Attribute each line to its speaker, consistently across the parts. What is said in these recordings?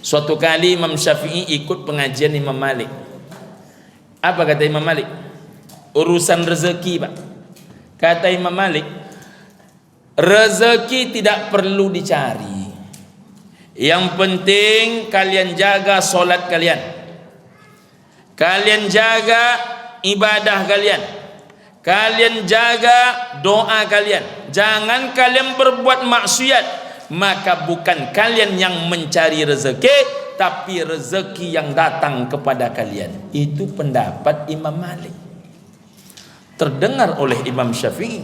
Speaker 1: Suatu kali Imam Syafi'i ikut pengajian Imam Malik. Apa kata Imam Malik? Urusan rezeki, Pak. Kata Imam Malik, rezeki tidak perlu dicari. Yang penting kalian jaga solat kalian. Kalian jaga ibadah kalian. Kalian jaga doa kalian. Jangan kalian berbuat maksiat, maka bukan kalian yang mencari rezeki, tapi rezeki yang datang kepada kalian. Itu pendapat Imam Malik. Terdengar oleh Imam Syafi'i.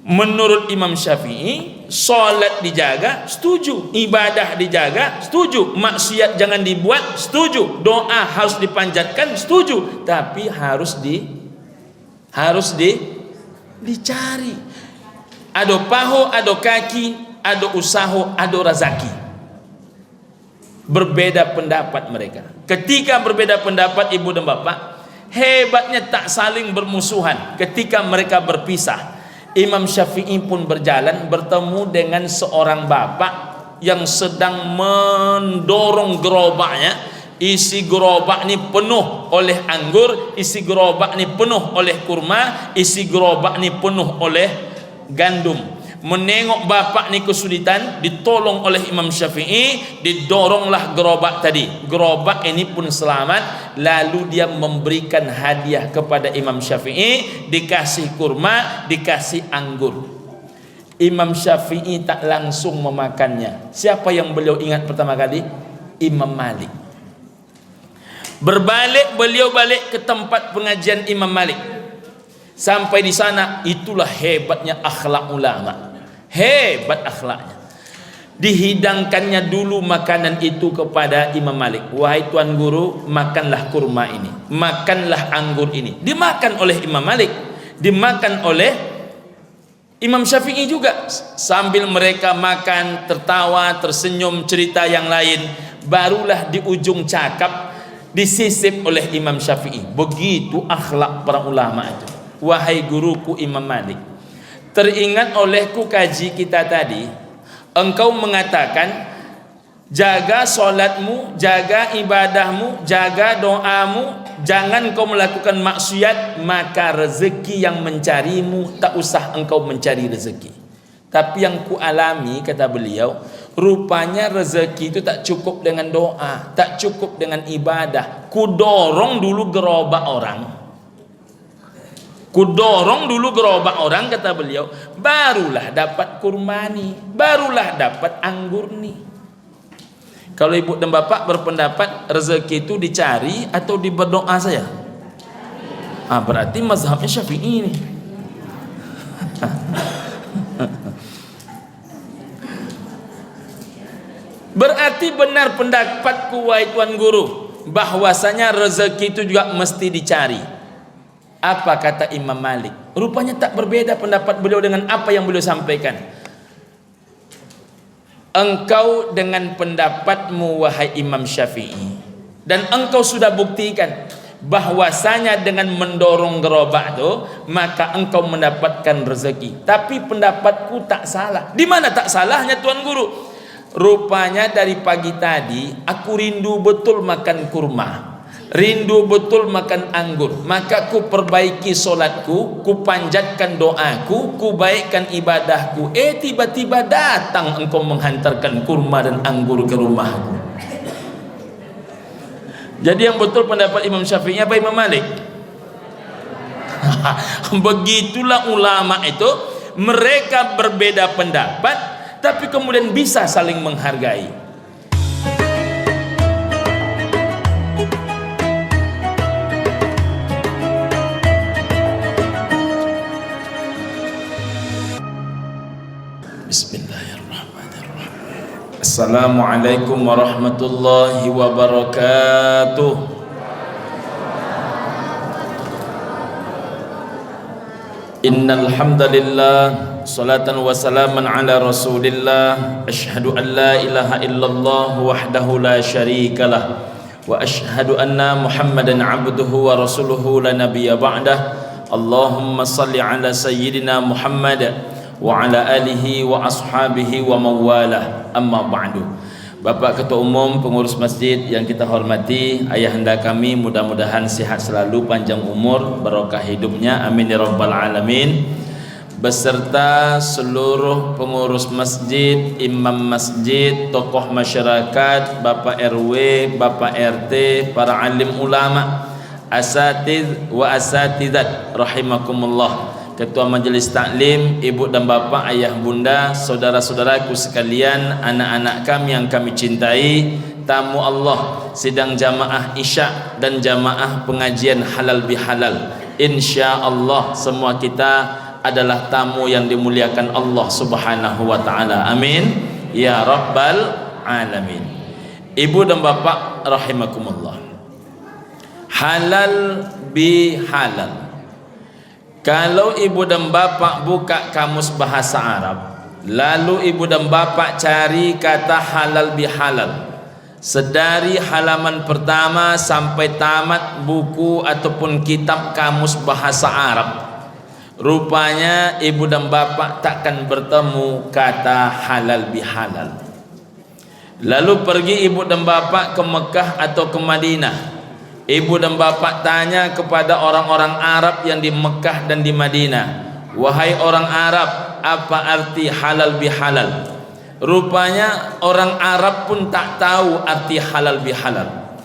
Speaker 1: Menurut Imam Syafi'i, solat dijaga, setuju. Ibadah dijaga, setuju. Maksiat jangan dibuat, setuju. Doa harus dipanjatkan, setuju. Tapi harus dicari. Ada paho, ada kaki, ada usaha, ada rezeki. Berbeda pendapat mereka. Ketika berbeda pendapat ibu dan bapak, hebatnya tak saling bermusuhan. Ketika mereka berpisah, Imam Syafi'i pun berjalan bertemu dengan seorang bapak yang sedang mendorong gerobaknya. Isi gerobak ni penuh oleh anggur, isi gerobak ni penuh oleh kurma, isi gerobak ni penuh oleh gandum. Menengok bapak ni kesulitan, ditolong oleh Imam Syafi'i, didoronglah gerobak tadi. Gerobak ini pun selamat. Lalu dia memberikan hadiah kepada Imam Syafi'i, dikasih kurma, dikasih anggur. Imam Syafi'i tak langsung memakannya. Siapa yang beliau ingat pertama kali? Imam Malik. Berbalik, beliau balik ke tempat pengajian Imam Malik. Sampai di sana, itulah hebatnya akhlak ulama. Hebat akhlaknya. Dihidangkannya dulu makanan itu kepada Imam Malik. Wahai tuan guru, makanlah kurma ini, makanlah anggur ini. Dimakan oleh Imam Malik, dimakan oleh Imam Syafi'i juga. Sambil mereka makan, tertawa, tersenyum, cerita yang lain, barulah di ujung cakap disisip oleh Imam Syafi'i. Begitu akhlak para ulama itu. Wahai guruku Imam Malik, teringat olehku kaji kita tadi, engkau mengatakan jaga solatmu, jaga ibadahmu, jaga doamu, jangan kau melakukan maksiat, maka rezeki yang mencarimu, tak usah engkau mencari rezeki. Tapi yang ku alami, kata beliau, rupanya rezeki itu tak cukup dengan doa, tak cukup dengan ibadah. Ku dorong dulu gerobak orang, ku dorong dulu gerobak orang, kata beliau, barulah dapat kurma ni, barulah dapat anggur ni. Kalau ibu dan bapak berpendapat rezeki itu dicari atau berdoa saja? Berarti mazhabnya Syafi'i ni. Berarti benar pendapatku wahai tuan guru, bahwasanya rezeki itu juga mesti dicari. Apa kata Imam Malik? Rupanya tak berbeda pendapat beliau dengan apa yang beliau sampaikan. Engkau dengan pendapatmu wahai Imam Syafi'i, dan engkau sudah buktikan bahwasanya dengan mendorong gerobak itu maka engkau mendapatkan rezeki. Tapi pendapatku tak salah. Di mana tak salahnya tuan guru? Rupanya dari pagi tadi aku rindu betul makan kurma, rindu betul makan anggur, maka ku perbaiki solatku, ku panjatkan doaku, ku baikkan ibadahku. Tiba-tiba datang engkau menghantarkan kurma dan anggur ke rumahku. Jadi yang betul pendapat Imam Syafi'i apa Imam Malik? Begitulah ulama itu, mereka berbeda pendapat tapi kemudian bisa saling menghargai. Bismillahirrahmanirrahim. Assalamualaikum warahmatullahi wabarakatuh. Innal hamdalillah, salatan wa salaman ala rasulillah, asyhadu an la ilaha illallah wahdahu la syarikalah, wa asyhadu anna muhammadan abduhu wa rasuluhu la nabiyya ba'dah. Allahumma salli ala sayyidina Muhammad wa ala alihi wa ashabihi wa mawalah, amma ba'du. Bapak Ketua Umum, pengurus masjid yang kita hormati, ayahanda kami mudah-mudahan sehat selalu, panjang umur, barokah hidupnya, amin ya rabbal alamin. Beserta seluruh pengurus masjid, imam masjid, tokoh masyarakat, Bapak RW, Bapak RT, para alim ulama, asatidz wa asatidzat rahimakumullah, Ketua Majelis Taklim, ibu dan bapak, ayah bunda, saudara-saudaraku sekalian, anak-anak kami yang kami cintai, tamu Allah, sidang jamaah Isya dan jamaah pengajian halal bihalal. Insyaallah semua kita adalah tamu yang dimuliakan Allah Subhanahu wa taala. Amin ya rabbal alamin. Ibu dan bapak rahimakumullah. Halal bihalal. Kalau ibu dan bapak buka kamus bahasa Arab, lalu ibu dan bapak cari kata halal bihalal, sedari halaman pertama sampai tamat buku ataupun kitab kamus bahasa Arab, rupanya ibu dan bapak takkan bertemu kata halal bihalal. Lalu pergi ibu dan bapak ke Mekah atau ke Madinah, ibu dan bapak tanya kepada orang-orang Arab yang di Mekah dan di Madinah, wahai orang Arab, apa arti halal bihalal? Rupanya orang Arab pun tak tahu arti halal bihalal.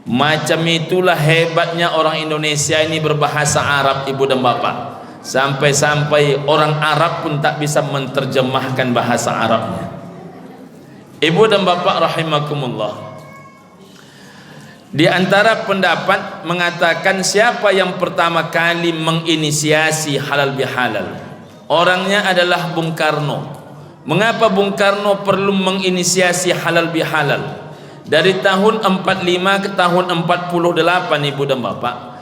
Speaker 1: Macam itulah hebatnya orang Indonesia ini berbahasa Arab, ibu dan bapak. Sampai-sampai orang Arab pun tak bisa menerjemahkan bahasa Arabnya. Ibu dan bapak rahimakumullah, di antara pendapat mengatakan siapa yang pertama kali menginisiasi halal bihalal, orangnya adalah Bung Karno. Mengapa Bung Karno perlu menginisiasi halal bihalal? Dari tahun 45 ke tahun 48, ibu dan bapak,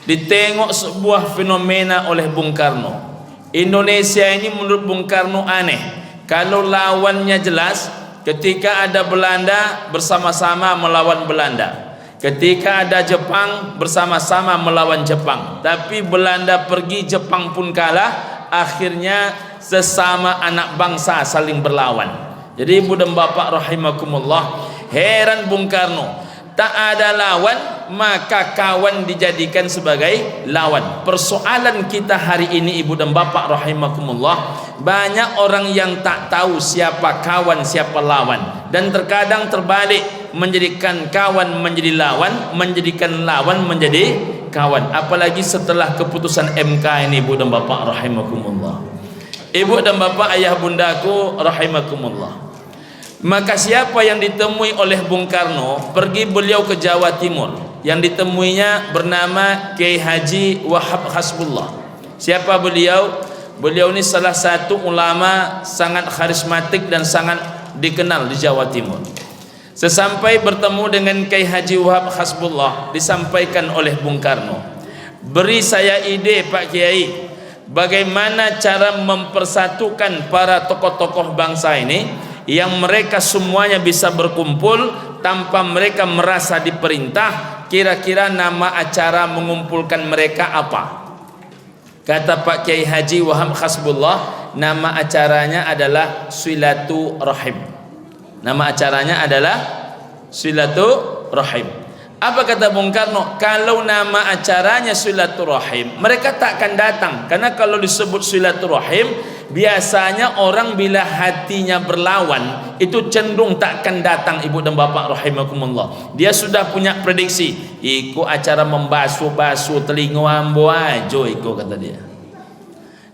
Speaker 1: ditengok sebuah fenomena oleh Bung Karno. Indonesia ini menurut Bung Karno aneh. Kalau lawannya jelas, ketika ada Belanda bersama-sama melawan Belanda, ketika ada Jepang bersama-sama melawan Jepang, tapi Belanda pergi, Jepang pun kalah, akhirnya sesama anak bangsa saling berlawan. Jadi ibu dan bapak rahimakumullah, heran Bung Karno, tak ada lawan maka kawan dijadikan sebagai lawan. Persoalan kita hari ini ibu dan bapak rahimakumullah, banyak orang yang tak tahu siapa kawan siapa lawan, dan terkadang terbalik, menjadikan kawan menjadi lawan, menjadikan lawan menjadi kawan. Apalagi setelah keputusan MK ini ibu dan bapak rahimakumullah. Ibu dan bapak, ayah bundaku rahimakumullah, maka siapa yang ditemui oleh Bung Karno, pergi beliau ke Jawa Timur, yang ditemuinya bernama Kiai Haji Wahab Hasbullah. Siapa beliau? Beliau ini salah satu ulama sangat karismatik dan sangat dikenal di Jawa Timur. Sesampai bertemu dengan Kiai Haji Wahab Hasbullah, disampaikan oleh Bung Karno, beri saya ide Pak Kiai, bagaimana cara mempersatukan para tokoh-tokoh bangsa ini yang mereka semuanya bisa berkumpul tanpa mereka merasa diperintah. Kira-kira nama acara mengumpulkan mereka apa? Kata Pak Kiai Haji Wahab Hasbullah, nama acaranya adalah Silaturahim. Nama acaranya adalah Silaturahim. Apa kata Bung Karno? Kalau nama acaranya Silaturahim, mereka tak akan datang. Karena kalau disebut Silaturahim, biasanya orang bila hatinya berlawan itu cenderung tak akan datang ibu dan bapak rahimakumullah. Dia sudah punya prediksi, iku acara membasuh-basuh telinga ambo ajo iku, kata dia.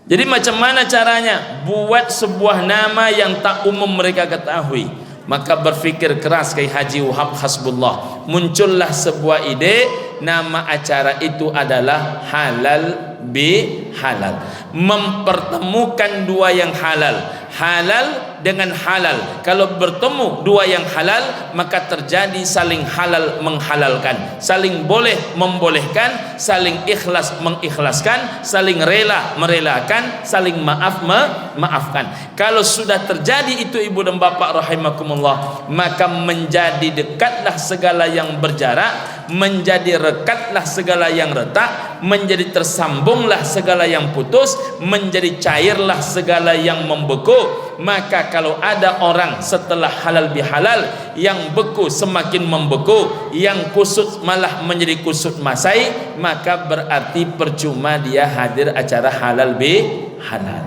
Speaker 1: Jadi macam mana caranya? Buat sebuah nama yang tak umum mereka ketahui. Maka berfikir keras Kiai Haji Wahab Hasbullah, muncullah sebuah ide, nama acara itu adalah halal bihalal, mempertemukan dua yang halal, halal dengan halal. Kalau bertemu dua yang halal, maka terjadi saling halal menghalalkan, saling boleh membolehkan, saling ikhlas mengikhlaskan, saling rela merelakan, saling maaf memaafkan. Kalau sudah terjadi itu ibu dan bapak rahimakumullah, maka menjadi dekatlah segala yang berjarak, menjadi rekatlah segala yang retak, menjadi tersambunglah segala yang putus, menjadi cairlah segala yang membeku, Maka kalau ada orang setelah halal bihalal yang beku semakin membeku, yang kusut malah menjadi kusut masai, maka berarti percuma dia hadir acara halal bihalal.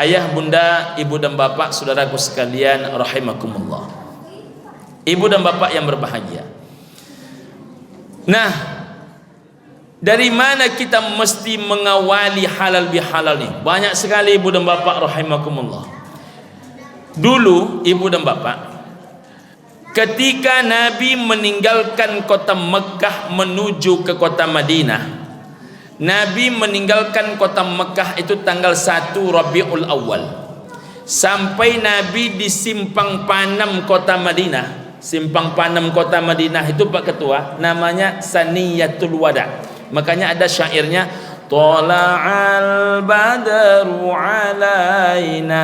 Speaker 1: Ayah, bunda, ibu dan bapak, saudaraku sekalian rahimakumullah, ibu dan bapak yang berbahagia. Nah, dari mana kita mesti mengawali halal bihalal ni? Banyak sekali ibu dan bapak rahimakumullah. Dulu ibu dan bapak, ketika Nabi meninggalkan kota Mekah menuju ke kota Madinah, Nabi meninggalkan kota Mekah itu tanggal 1 Rabiul Awal. Sampai Nabi di simpang Panam kota Madinah. Simpang Panam kota Madinah itu Pak Ketua, namanya Saniyatul Wada. Makanya ada syairnya, Tala'al badru alaina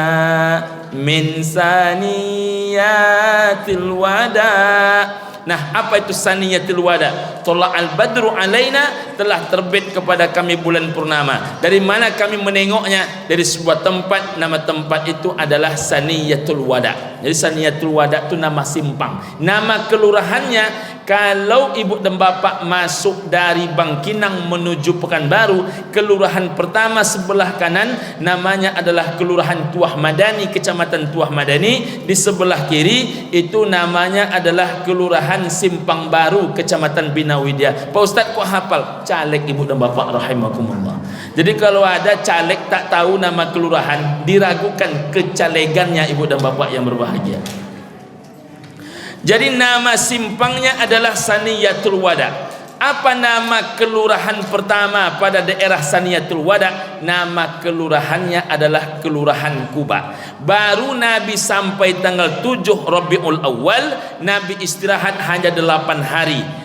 Speaker 1: min saniyatil wada. Nah, apa itu saniyatil wada? Tala'al badru alaina, telah terbit kepada kami bulan purnama. Dari mana kami menengoknya? Dari sebuah tempat, nama tempat itu adalah Saniyatul Wada. Jadi Saniyatul Wada itu nama simpang. Nama kelurahannya, kalau ibu dan bapak masuk dari Bangkinang menuju Pekanbaru, kelurahan pertama sebelah kanan namanya adalah Kelurahan Tuah Madani, Kecamatan Tuah Madani. Di sebelah kiri itu namanya adalah Kelurahan Simpang Baru, Kecamatan Bina Widya. Pak Ustaz kok hafal? Caleg ibu dan bapak rahimakumullah. Jadi kalau ada caleg tak tahu nama kelurahan, diragukan kecalegannya ibu dan bapak yang berbahagia. Jadi nama simpangnya adalah Saniyatul Wada. Apa nama kelurahan pertama pada daerah Saniyatul Wada? Nama kelurahannya adalah Kelurahan Kuba. Baru Nabi sampai tanggal 7 Rabiul Awal, Nabi istirahat hanya 8 hari.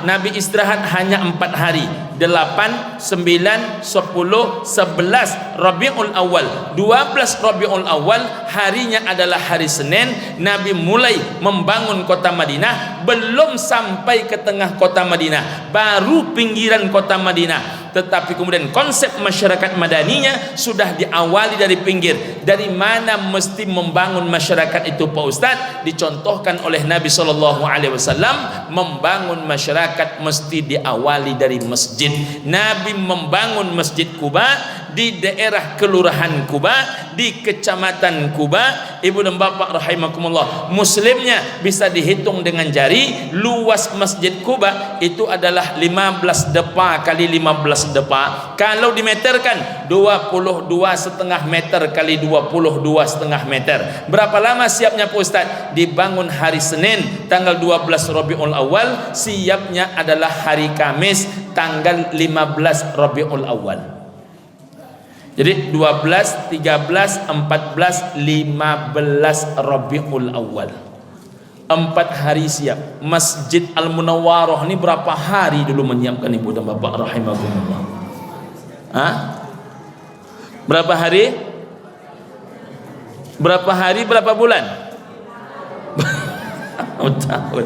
Speaker 1: Nabi istirahat hanya 4 hari. 8, 9, 10, 11 Rabiul Awal. 12 Rabiul Awal harinya adalah hari Senin. Nabi mulai membangun kota Madinah. Belum sampai ke tengah kota Madinah, baru pinggiran kota Madinah. Tetapi kemudian konsep masyarakat madaninya sudah diawali dari pinggir. Dari mana mesti membangun masyarakat itu Pak Ustaz? Dicontohkan oleh Nabi SAW, membangun masyarakat mesti diawali dari masjid. Nabi membangun Masjid Kuba di daerah Kelurahan Kuba, di Kecamatan Kuba. Ibu dan bapak rahimakumullah, muslimnya bisa dihitung dengan jari. Luas Masjid Kuba itu adalah 15 depa kali 15 depa. Kalau dimeterkan 22,5 meter kali 22,5 meter. Berapa lama siapnya Pak Ustaz? Dibangun hari Senin tanggal 12 Rabiul Awal, siapnya adalah hari Kamis tanggal 15 Rabiul Awal. Jadi 12, 13, 14, 15 Rabiul Awal. 4 hari siap. Masjid Al-Munawwarah ini berapa hari dulu menyiapkan ibu dan bapak rahimahumullah? Hah? Berapa hari? Berapa hari, berapa bulan? Tahun.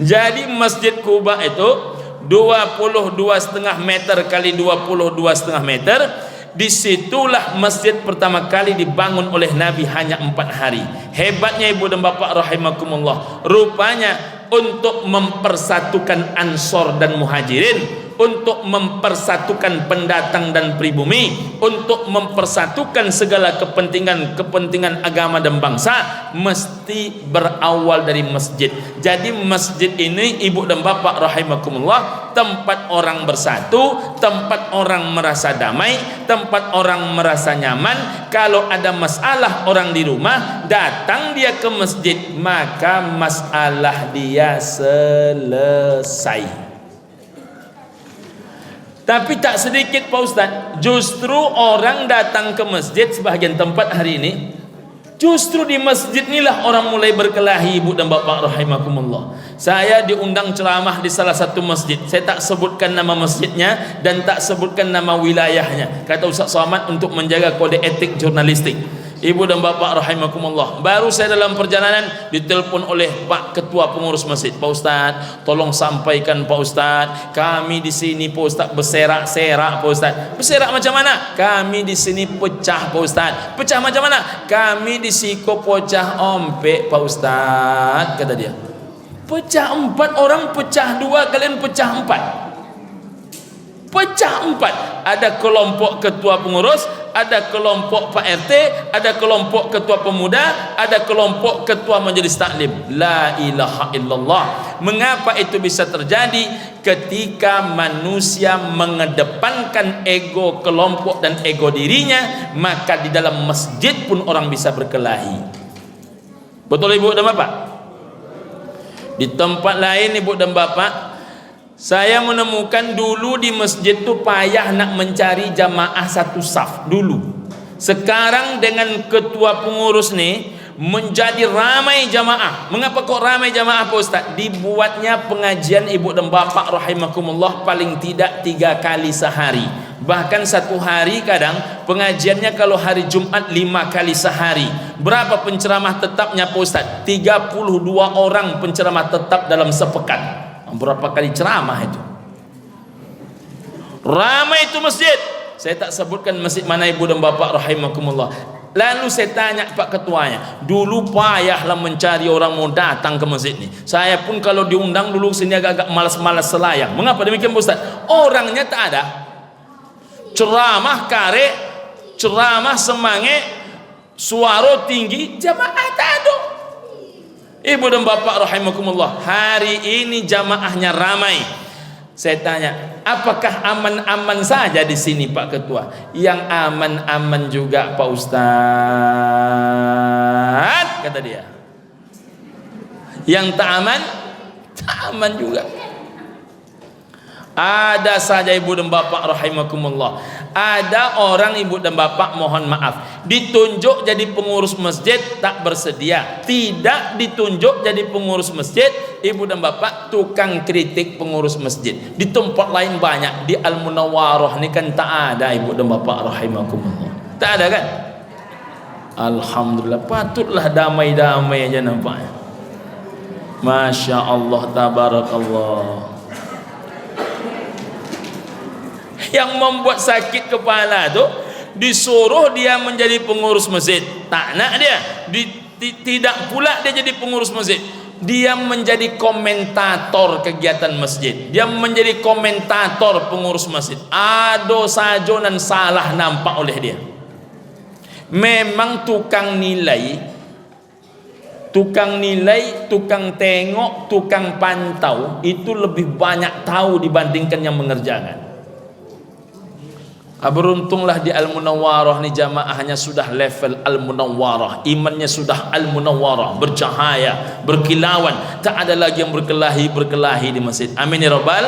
Speaker 1: Jadi Masjid Kuba itu 22,5 meter kali 22,5 meter. Disitulah masjid pertama kali dibangun oleh Nabi hanya 4 hari. Hebatnya ibu dan bapak rahimakumullah, rupanya untuk mempersatukan Ansor dan Muhajirin, untuk mempersatukan pendatang dan pribumi, untuk mempersatukan segala kepentingan agama dan bangsa, mesti berawal dari masjid. Jadi masjid ini ibu dan bapak rahimakumullah, tempat orang bersatu, tempat orang merasa damai, tempat orang merasa nyaman. Kalau ada masalah orang di rumah, datang dia ke masjid, maka masalah dia selesai. Tapi tak sedikit Pak Ustaz, justru orang datang ke masjid sebahagian tempat hari ini, justru di masjid inilah orang mulai berkelahi ibu dan bapak rahimakumullah. Saya diundang ceramah di salah satu masjid. Saya tak sebutkan nama masjidnya dan tak sebutkan nama wilayahnya. Kata Ustaz Somad untuk menjaga kode etik jurnalistik. Ibu dan bapak rahimakumullah, baru saya dalam perjalanan ditelepon oleh Pak Ketua Pengurus Masjid. Pak Ustaz, tolong sampaikan Pak Ustaz, kami di sini Pak Ustaz berserak-serak Pak Ustaz. Berserak macam mana? Kami di sini pecah Pak Ustaz. Pecah macam mana? Kami di siko pecah ompek Pak Ustaz, kata dia. Pecah 4 orang, pecah 2, kalian pecah 4. Pecah 4. Ada kelompok ketua pengurus, ada kelompok Pak RT, ada kelompok ketua pemuda, ada kelompok ketua majelis taklim. La ilaha illallah. Mengapa itu bisa terjadi? Ketika manusia mengedepankan ego kelompok dan ego dirinya, maka di dalam masjid pun orang bisa berkelahi. Betul ibu dan bapak? Di tempat lain ibu dan bapak, saya menemukan dulu di masjid tu payah nak mencari jamaah satu saf dulu. Sekarang dengan ketua pengurus ni menjadi ramai jamaah. Mengapa kok ramai jamaah Pak Ustaz? Dibuatnya pengajian ibu dan bapak rahimakumullah paling tidak 3 kali sehari. Bahkan satu hari kadang pengajiannya kalau hari Jumat 5 kali sehari. Berapa penceramah tetapnya Pak Ustaz? 32 orang penceramah tetap dalam sepekan. Berapa kali ceramah itu? Ramai itu masjid. Saya tak sebutkan masjid mana ibu dan bapak rahimakumullah. Lalu saya tanya Pak Ketuanya, dulu payahlah mencari orang mau datang ke masjid ni. Saya pun kalau diundang dulu sini agak-agak malas-malas selayang. Mengapa demikian Pak Ustaz? Orangnya tak ada. Ceramah karek, ceramah semangat, suara tinggi, jamaah tak ada. Ibu dan bapak rahimakumullah, hari ini jamaahnya ramai. Saya tanya, apakah aman-aman saja di sini Pak Ketua? Yang aman-aman juga Pak Ustaz, kata dia. Yang tak aman juga. Ada saja ibu dan bapak rahimakumullah, ada orang ibu dan bapak mohon maaf ditunjuk jadi pengurus masjid tak bersedia, tidak ditunjuk jadi pengurus masjid ibu dan bapak tukang kritik pengurus masjid. Di tempat lain banyak, di Al-Munawwarah ni kan tak ada ibu dan bapak rahimakumullah, tak ada kan? Alhamdulillah, patutlah damai-damai aja nampaknya. Masya Allah, tabarakallah. Yang membuat sakit kepala tu disuruh dia menjadi pengurus masjid, tak nak dia. Tidak pula dia jadi pengurus masjid, dia menjadi komentator kegiatan masjid, dia menjadi komentator pengurus masjid. Ada saja dan salah nampak oleh dia. Memang tukang nilai, tukang tengok, tukang pantau itu lebih banyak tahu dibandingkan yang mengerjakan. Beruntunglah di Al-Munawwarah ni jamaahnya sudah level Al-Munawwarah, imannya sudah Al-Munawwarah, bercahaya, berkilauan, tak ada lagi yang berkelahi di masjid. Amin ya rabbal.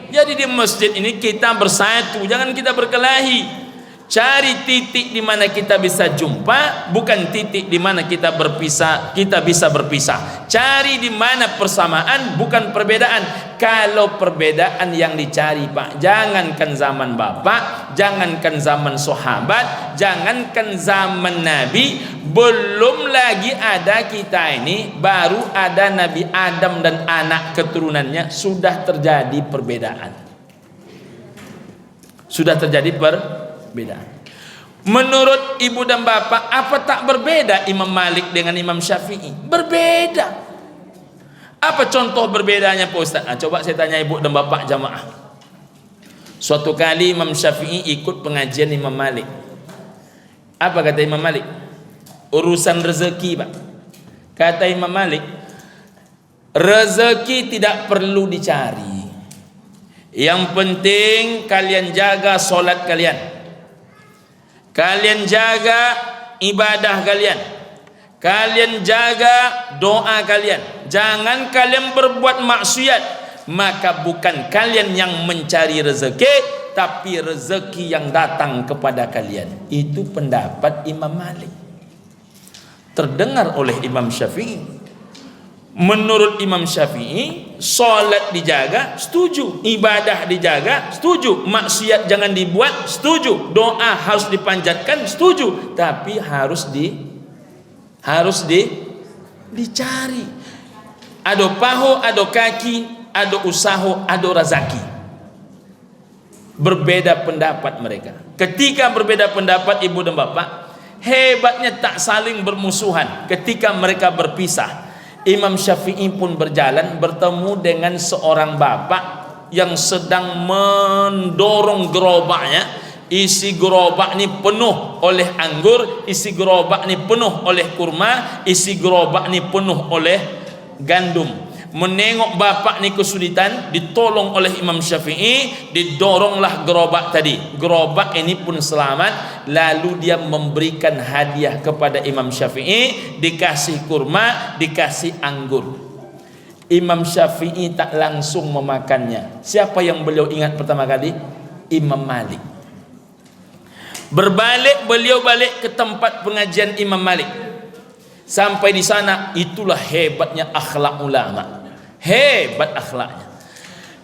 Speaker 1: Jadi di masjid ini kita bersatu, jangan kita berkelahi. Cari titik di mana kita bisa jumpa, bukan titik di mana kita bisa berpisah. Cari di mana persamaan, bukan perbedaan. Kalau perbedaan yang dicari Pak, jangankan zaman Bapak, jangankan zaman sahabat, jangankan zaman Nabi, belum lagi ada kita ini, baru ada Nabi Adam dan anak keturunannya, sudah terjadi perbedaan. Sudah terjadi perbedaan. Menurut ibu dan bapak, apa tak berbeda Imam Malik dengan Imam Syafi'i? Berbeda. Apa contoh berbedanya Pak Ustaz? Coba saya tanya ibu dan bapak jamaah. Suatu kali Imam Syafi'i ikut pengajian Imam Malik. Apa kata Imam Malik? Urusan rezeki Pak. Kata Imam Malik, rezeki tidak perlu dicari. Yang penting kalian jaga solat kalian. Kalian jaga ibadah kalian. Kalian jaga doa kalian. Jangan kalian berbuat maksiat. Maka bukan kalian yang mencari rezeki, tapi rezeki yang datang kepada kalian. Itu pendapat Imam Malik. Terdengar oleh Imam Syafi'i. Menurut Imam Syafi'i, solat dijaga, setuju. Ibadah dijaga, setuju. Maksiat jangan dibuat, setuju. Doa harus dipanjatkan, setuju. Tapi harus dicari. Ada paho, ada kaki, ada usaha, ada rezeki. Berbeda pendapat mereka. Ketika berbeda pendapat ibu dan bapak, hebatnya tak saling bermusuhan. Ketika mereka berpisah, Imam Syafi'i pun berjalan bertemu dengan seorang bapak yang sedang mendorong gerobaknya. Isi gerobak ni penuh oleh anggur, isi gerobak ni penuh oleh kurma, isi gerobak ni penuh oleh gandum. Menengok bapak ni kesulitan, ditolong oleh Imam Syafi'i, didoronglah gerobak tadi. Gerobak ini pun selamat. Lalu dia memberikan hadiah kepada Imam Syafi'i, dikasih kurma, dikasih anggur. Imam Syafi'i tak langsung memakannya. Siapa yang beliau ingat pertama kali? Imam Malik. Beliau balik ke tempat pengajian Imam Malik. Sampai di sana, itulah hebatnya akhlak ulama. Hebat akhlaknya.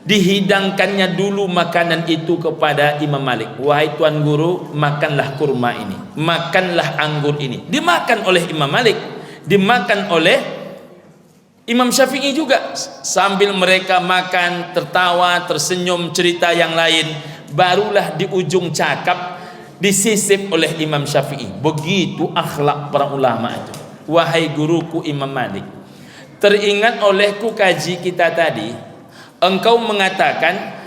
Speaker 1: Dihidangkannya dulu makanan itu kepada Imam Malik. Wahai tuan guru, makanlah kurma ini, makanlah anggur ini. Dimakan oleh Imam Malik, dimakan oleh Imam Syafi'i juga. Sambil mereka makan, tertawa, tersenyum, cerita yang lain, barulah di ujung cakap disisip oleh Imam Syafi'i. Begitu akhlak para ulama itu. Wahai guruku Imam Malik, teringat olehku kaji kita tadi, engkau mengatakan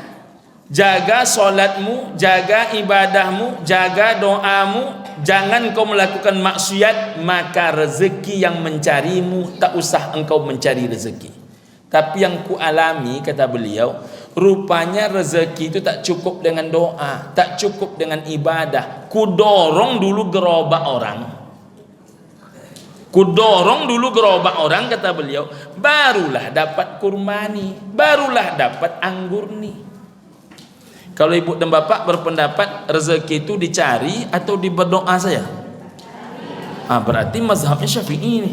Speaker 1: jaga solatmu, jaga ibadahmu, jaga doamu, jangan kau melakukan maksiat, maka rezeki yang mencarimu, tak usah engkau mencari rezeki. Tapi yang ku alami, kata beliau, rupanya rezeki itu tak cukup dengan doa, tak cukup dengan ibadah. Ku dorong dulu gerobak orang, kata beliau, barulah dapat kurma ni, barulah dapat anggur ni. Kalau ibu dan bapak berpendapat rezeki itu dicari atau berdoa saja, berarti mazhabnya Syafi'i ni.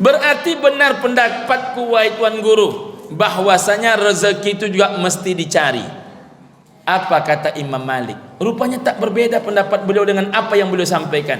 Speaker 1: Berarti benar pendapatku wahai tuan guru, bahwasanya rezeki itu juga mesti dicari. Apa kata Imam Malik? Rupanya tak berbeda pendapat beliau dengan apa yang beliau sampaikan.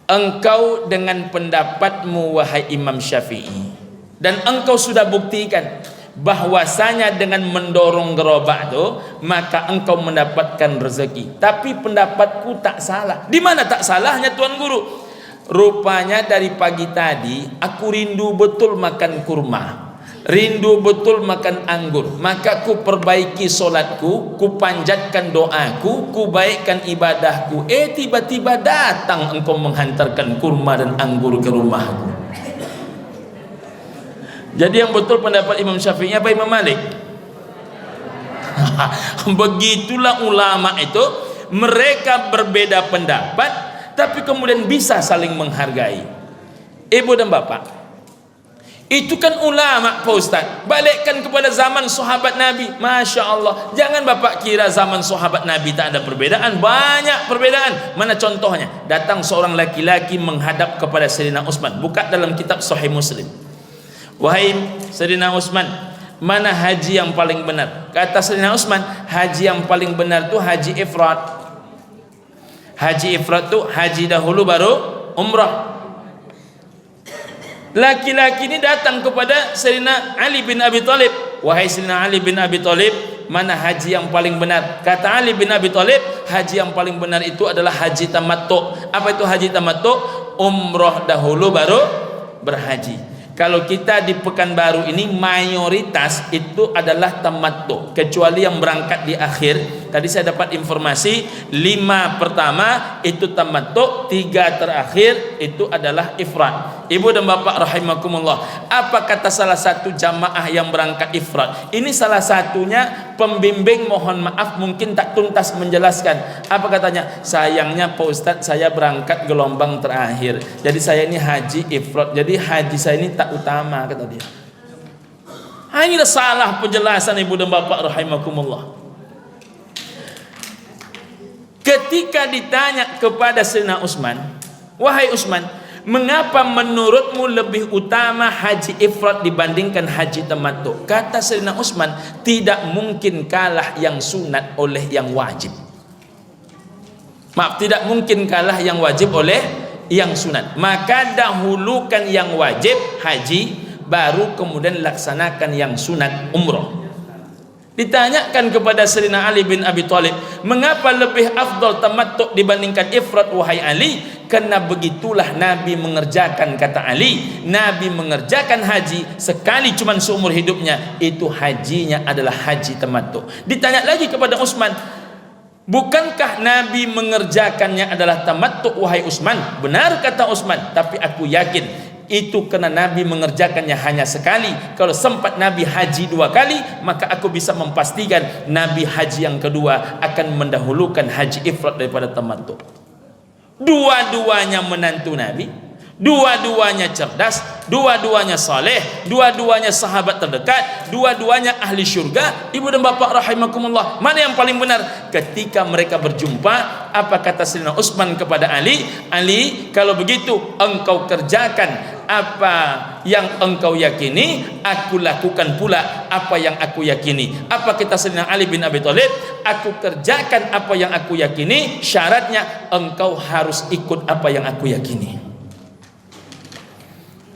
Speaker 1: Engkau dengan pendapatmu wahai Imam Syafi'i, dan engkau sudah buktikan bahwasanya dengan mendorong gerobak itu maka engkau mendapatkan rezeki. Tapi pendapatku tak salah. Di mana tak salahnya tuan guru? Rupanya dari pagi tadi aku rindu betul makan kurma, rindu betul makan anggur, maka ku perbaiki solatku, ku panjatkan doaku, ku baikkan ibadahku. Tiba-tiba datang engkau menghantarkan kurma dan anggur ke rumahku. Jadi yang betul pendapat Imam Syafi'i apa Imam Malik? Begitulah ulama itu, mereka berbeda pendapat tapi kemudian bisa saling menghargai. Ibu dan bapak, itu kan ulama Pak Ustaz. Balikkan kepada zaman sahabat Nabi, Masya Allah. Jangan bapak kira zaman sahabat Nabi tak ada perbedaan. Banyak perbedaan. Mana contohnya? Datang seorang laki-laki menghadap kepada Sayyidina Utsman. Buka dalam kitab Sahih Muslim. Wahai Sayyidina Utsman, mana haji yang paling benar? Kata Sayyidina Utsman, haji yang paling benar itu haji ifrat. Haji ifrat itu haji dahulu baru umrah. Laki-laki ini datang kepada Sayyidina Ali bin Abi Thalib. Wahai Sayyidina Ali bin Abi Thalib, mana haji yang paling benar? Kata Ali bin Abi Thalib, haji yang paling benar itu adalah haji tamattu. Apa itu haji tamattu? Umrah dahulu baru berhaji. Kalau kita di Pekanbaru ini mayoritas itu adalah tamattu, kecuali yang berangkat di akhir. Tadi saya dapat informasi 5 pertama itu tamattu, 3 terakhir itu adalah ifrad. Ibu dan bapak rahimakumullah, apa kata salah satu jamaah yang berangkat ifrad? Ini salah satunya pembimbing, mohon maaf mungkin tak tuntas menjelaskan. Apa katanya? Sayangnya Pak Ustadz, saya berangkat gelombang terakhir, jadi saya ini haji ifrad, jadi haji saya ini tak utama, kata dia. Ini salah penjelasan ibu dan bapak rahimakumullah. Ketika ditanya kepada Sayyidina Utsman, wahai Utsman, mengapa menurutmu lebih utama haji ifrad dibandingkan haji tamattu? Kata Sayyidina Utsman, tidak mungkin kalah yang sunat oleh yang wajib. Maaf, tidak mungkin kalah yang wajib oleh yang sunat. Maka dahulukan yang wajib haji, baru kemudian laksanakan yang sunat umroh. Ditanyakan kepada Sayyidina Ali bin Abi Thalib, mengapa lebih afdal tamattu dibandingkan ifrad wahai Ali? Karena begitulah Nabi mengerjakan, kata Ali. Nabi mengerjakan haji sekali cuman seumur hidupnya, itu hajinya adalah haji tamattu. Ditanya lagi kepada Utsman, bukankah Nabi mengerjakannya adalah tamattu wahai Utsman? Benar, kata Utsman, tapi aku yakin itu karena Nabi mengerjakannya hanya sekali. Kalau sempat Nabi haji 2 kali, maka aku bisa memastikan Nabi haji yang kedua akan mendahulukan haji ifrad daripada tamattu. Dua-duanya menantu Nabi, dua-duanya cerdas, dua-duanya saleh, dua-duanya sahabat terdekat, dua-duanya ahli syurga. Ibu dan bapak rahimakumullah, mana yang paling benar? Ketika mereka berjumpa, apa kata Sayyidina Utsman kepada Ali? Ali, kalau begitu engkau kerjakan apa yang engkau yakini, aku lakukan pula apa yang aku yakini. Apa kata Sayyidina Ali bin Abi Thalib? Aku kerjakan apa yang aku yakini, syaratnya engkau harus ikut apa yang aku yakini.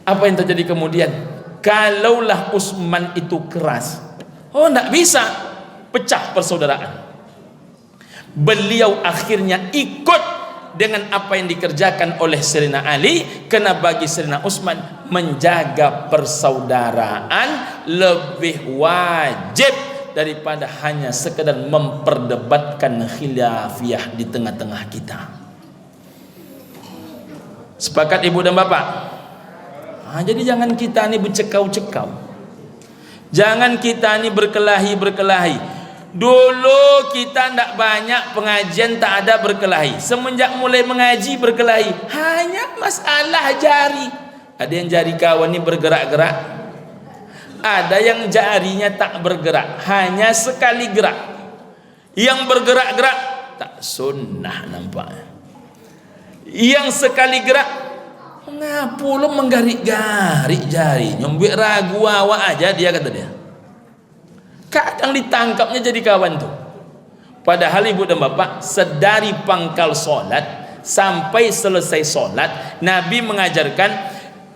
Speaker 1: Apa yang terjadi kemudian? Kalaulah Utsman itu keras, tidak bisa, pecah persaudaraan. Beliau akhirnya ikut dengan apa yang dikerjakan oleh Sayyidina Ali, karena bagi Sayyidina Utsman menjaga persaudaraan lebih wajib daripada hanya sekedar memperdebatkan khilafiyah di tengah-tengah kita. Sepakat ibu dan bapak? Jadi jangan kita ini bercekau-cekau, jangan kita ini berkelahi. Dulu kita tidak banyak pengajian, tak ada berkelahi. Semenjak mulai mengaji berkelahi, hanya masalah jari. Ada yang jari kawan ini bergerak-gerak, ada yang jarinya tak bergerak, hanya sekali gerak. Yang bergerak-gerak tak sunnah nampaknya. Yang sekali gerak, ngapu lo menggarik-garik jari, nyombik ragu awak aja dia, kata dia. Kadang ditangkapnya jadi kawan tuh. Padahal ibu dan bapak, sedari pangkal solat sampai selesai solat, Nabi mengajarkan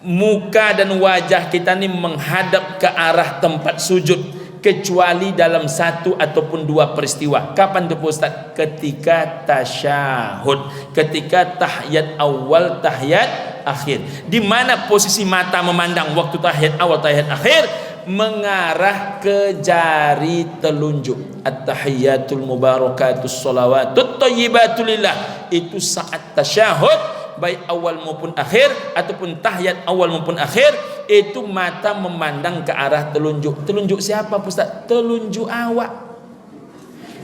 Speaker 1: muka dan wajah kita ini menghadap ke arah tempat sujud, kecuali dalam 1 ataupun 2 peristiwa. Kapan tuh Ustaz? Ketika tasyahud, ketika tahiyat awal, tahiyat akhir. Di mana posisi mata memandang waktu tahiyat awal, tahiyat akhir? Mengarah ke jari telunjuk. At-tahiyatul mubarakatus sholawatut thayyibatulillah. Itu saat tasyahud, baik awal maupun akhir, ataupun tahiyat awal maupun akhir, itu mata memandang ke arah telunjuk. Telunjuk siapa Ustaz? Telunjuk awak.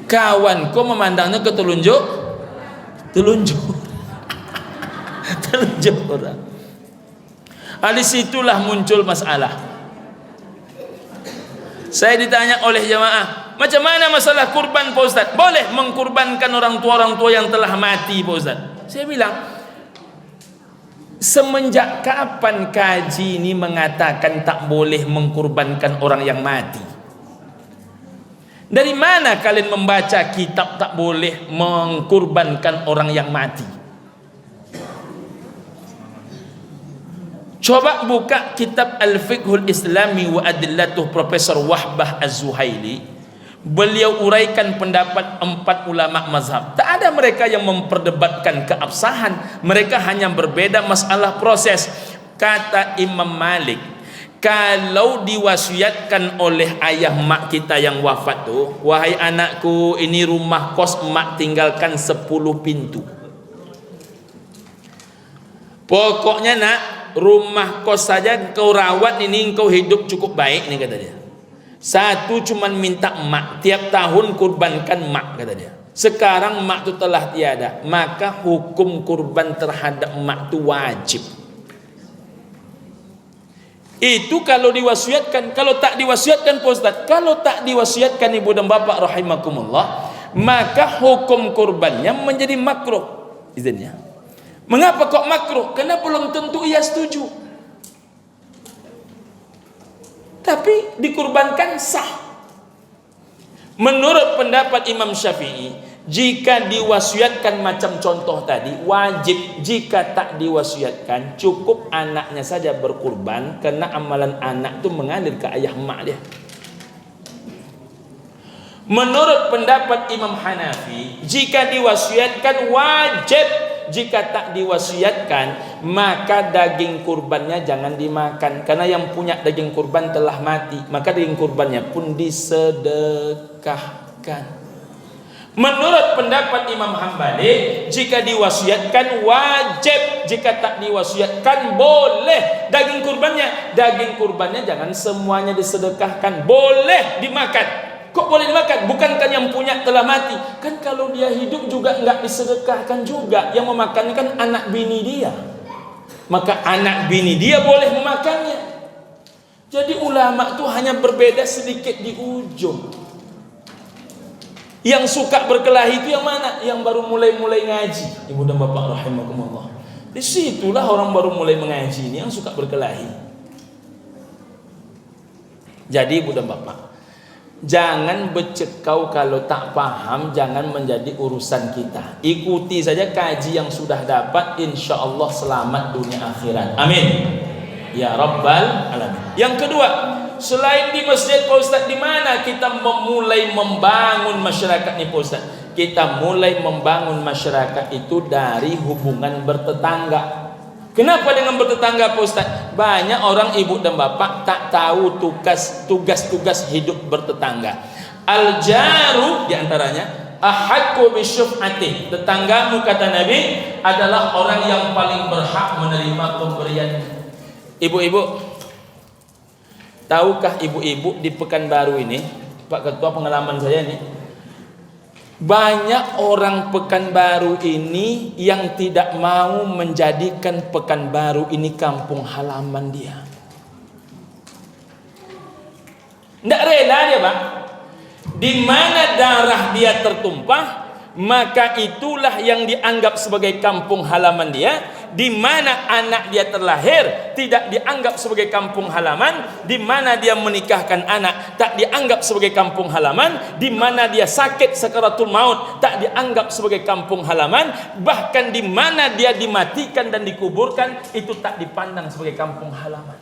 Speaker 1: Kawan kau memandangnya ke telunjuk? Telunjuk telunjuk orang. Di situlah muncul masalah. Saya ditanya oleh jamaah, macam mana masalah kurban Pak Ustaz? Boleh mengkurbankan orang tua yang telah mati Pak Ustaz? Saya bilang, semenjak kapan kaji ini mengatakan tak boleh mengkurbankan orang yang mati? Dari mana kalian membaca kitab tak boleh mengkurbankan orang yang mati? Coba buka kitab Al-Fiqhul Islami wa Adillatuh Profesor Wahbah Az-Zuhaili. Beliau uraikan pendapat 4 ulama mazhab. Tak ada mereka yang memperdebatkan keabsahan, mereka hanya berbeda masalah proses. Kata Imam Malik, kalau diwasiatkan oleh ayah mak kita yang wafat tuh, wahai anakku, ini rumah kos mak tinggalkan 10 pintu. Pokoknya nak, rumah kos saja kau rawat ini, kau hidup cukup baik nih, kata dia. 1 cuman minta emak, tiap tahun kurbankan emak, kata dia. Sekarang emak itu telah tiada, maka hukum kurban terhadap emak itu wajib. Itu kalau diwasiatkan. Kalau tak diwasiatkan Pak Ustaz, kalau tak diwasiatkan ibu dan bapak rahimakumullah, maka hukum kurbannya menjadi makruh izinnya. Mengapa kok makruh? Karena belum tentu ia setuju. Tapi dikurbankan sah. Menurut pendapat Imam Syafi'i, jika diwasiatkan macam contoh tadi wajib, jika tak diwasiatkan cukup anaknya saja berkurban, karena amalan anak itu mengalir ke ayah emak dia. Menurut pendapat Imam Hanafi, jika diwasiatkan wajib, jika tak diwasiatkan maka daging kurbannya jangan dimakan, karena yang punya daging kurban telah mati, maka daging kurbannya pun disedekahkan. Menurut pendapat Imam Hambali, jika diwasiatkan wajib, jika tak diwasiatkan boleh. Daging kurbannya jangan semuanya disedekahkan, boleh dimakan. Kok boleh dimakan? Bukankah yang punya telah mati? Kan kalau dia hidup juga enggak disedekahkan juga. Yang memakannya kan anak bini dia, maka anak bini dia boleh memakannya. Jadi ulama itu hanya berbeda sedikit di ujung. Yang suka berkelahi itu yang mana? Yang baru mulai ngaji. Ibu dan bapak rahimakumullah. Disitulah orang baru mulai mengaji ini yang suka berkelahi. Jadi ibu dan bapak, jangan bercekau kalau tak paham, jangan menjadi urusan kita. Ikuti saja kaji yang sudah dapat, insya Allah selamat dunia akhirat. Amin. Ya Rabbal Alamin. Yang kedua, selain di masjid Pak Ustaz, di mana kita memulai membangun masyarakat nih Pak Ustaz? Kita mulai membangun masyarakat itu dari hubungan bertetangga. Kenapa dengan bertetangga Pak Ustaz? Banyak orang ibu dan bapak tak tahu tugas-tugas hidup bertetangga. Al-jaru diantaranya ahakku bisyuf'ati. Tetanggamu kata Nabi adalah orang yang paling berhak menerima pemberiannya. Ibu-ibu, tahukah ibu-ibu di Pekanbaru ini, Pak Ketua, pengalaman saya ini, banyak orang Pekanbaru ini yang tidak mau menjadikan Pekanbaru ini kampung halaman dia. Tidak rela dia, Pak. Di mana darah dia tertumpah, maka itulah yang dianggap sebagai kampung halaman dia. Di mana anak dia terlahir tidak dianggap sebagai kampung halaman, di mana dia menikahkan anak tak dianggap sebagai kampung halaman, di mana dia sakit sakaratul maut tak dianggap sebagai kampung halaman, bahkan di mana dia dimatikan dan dikuburkan itu tak dipandang sebagai kampung halaman.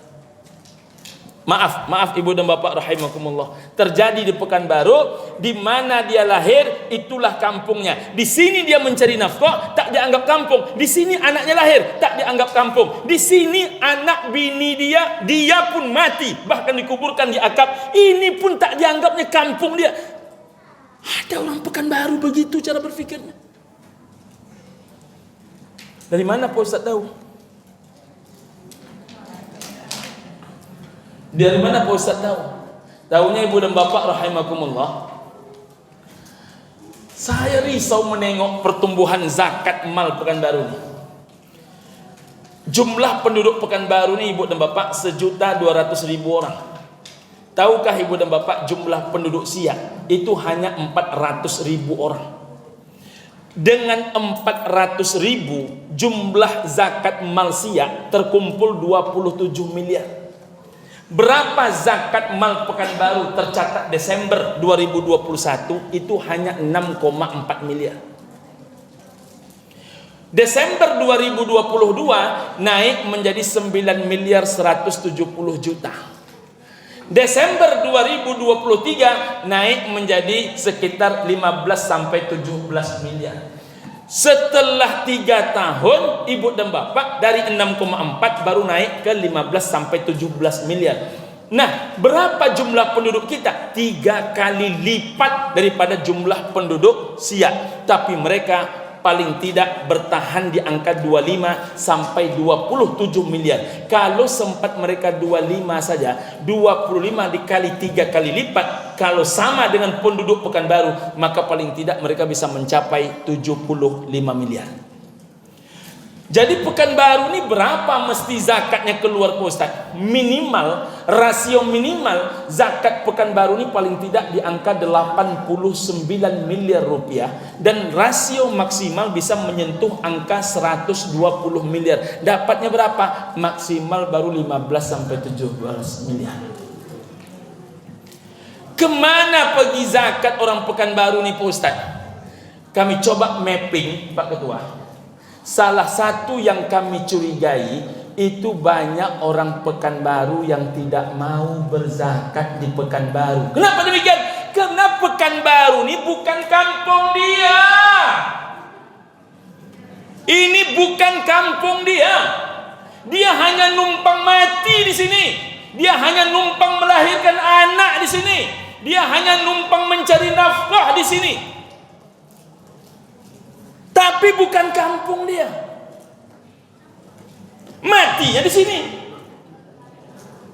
Speaker 1: Maaf ibu dan bapak rahimakumullah. Terjadi di Pekanbaru, di mana dia lahir itulah kampungnya. Di sini dia mencari nafkah tak dianggap kampung. Di sini anaknya lahir tak dianggap kampung. Di sini anak bini dia pun mati, bahkan dikuburkan di akab. Ini pun tak dianggapnya kampung dia. Ada orang Pekanbaru begitu cara berpikirnya. Dari mana Pak Ustaz tahu? Dari mana Pak Ustaz tahu? Tahunya ibu dan bapak rahimakumullah. Saya risau menengok pertumbuhan zakat mal Pekanbaru ini. Jumlah penduduk Pekanbaru ini ibu dan bapak 1.200.000 orang. Tahukah ibu dan bapak jumlah penduduk Siak itu hanya 400.000 orang. Dengan 400.000 jumlah zakat mal Siak terkumpul 27 miliar. Berapa zakat mal Pekanbaru tercatat Desember 2021? Itu hanya 6,4 miliar. Desember 2022 naik menjadi 9 miliar 170 juta. Desember 2023 naik menjadi sekitar 15 sampai 17 miliar. Setelah 3 tahun ibu dan bapak dari 6,4 baru naik ke 15 sampai 17 miliar. Nah, berapa jumlah penduduk kita? 3 kali lipat daripada jumlah penduduk Siak. Tapi mereka paling tidak bertahan di angka 25 sampai 27 miliar. Kalau sempat mereka 25 saja, 25 dikali 3 kali lipat, kalau sama dengan penduduk Pekanbaru, maka paling tidak mereka bisa mencapai 75 miliar. Jadi Pekanbaru ini berapa mesti zakatnya keluar Pak Ustaz? Minimal rasio minimal zakat Pekanbaru ini paling tidak di angka 89 miliar rupiah, dan rasio maksimal bisa menyentuh angka 120 miliar. Dapatnya berapa? Maksimal baru 15 sampai 17 miliar. Kemana pergi zakat orang Pekanbaru nih Pak Ustaz? Kami coba mapping Pak Ketua. Salah satu yang kami curigai itu banyak orang Pekanbaru yang tidak mau berzakat di Pekanbaru. Kenapa demikian? Karena Pekanbaru ini bukan kampung dia. Ini bukan kampung dia. Dia hanya numpang mati di sini. Dia hanya numpang melahirkan anak di sini. Dia hanya numpang mencari nafkah di sini. Tapi bukan kampung dia. Matinya di sini.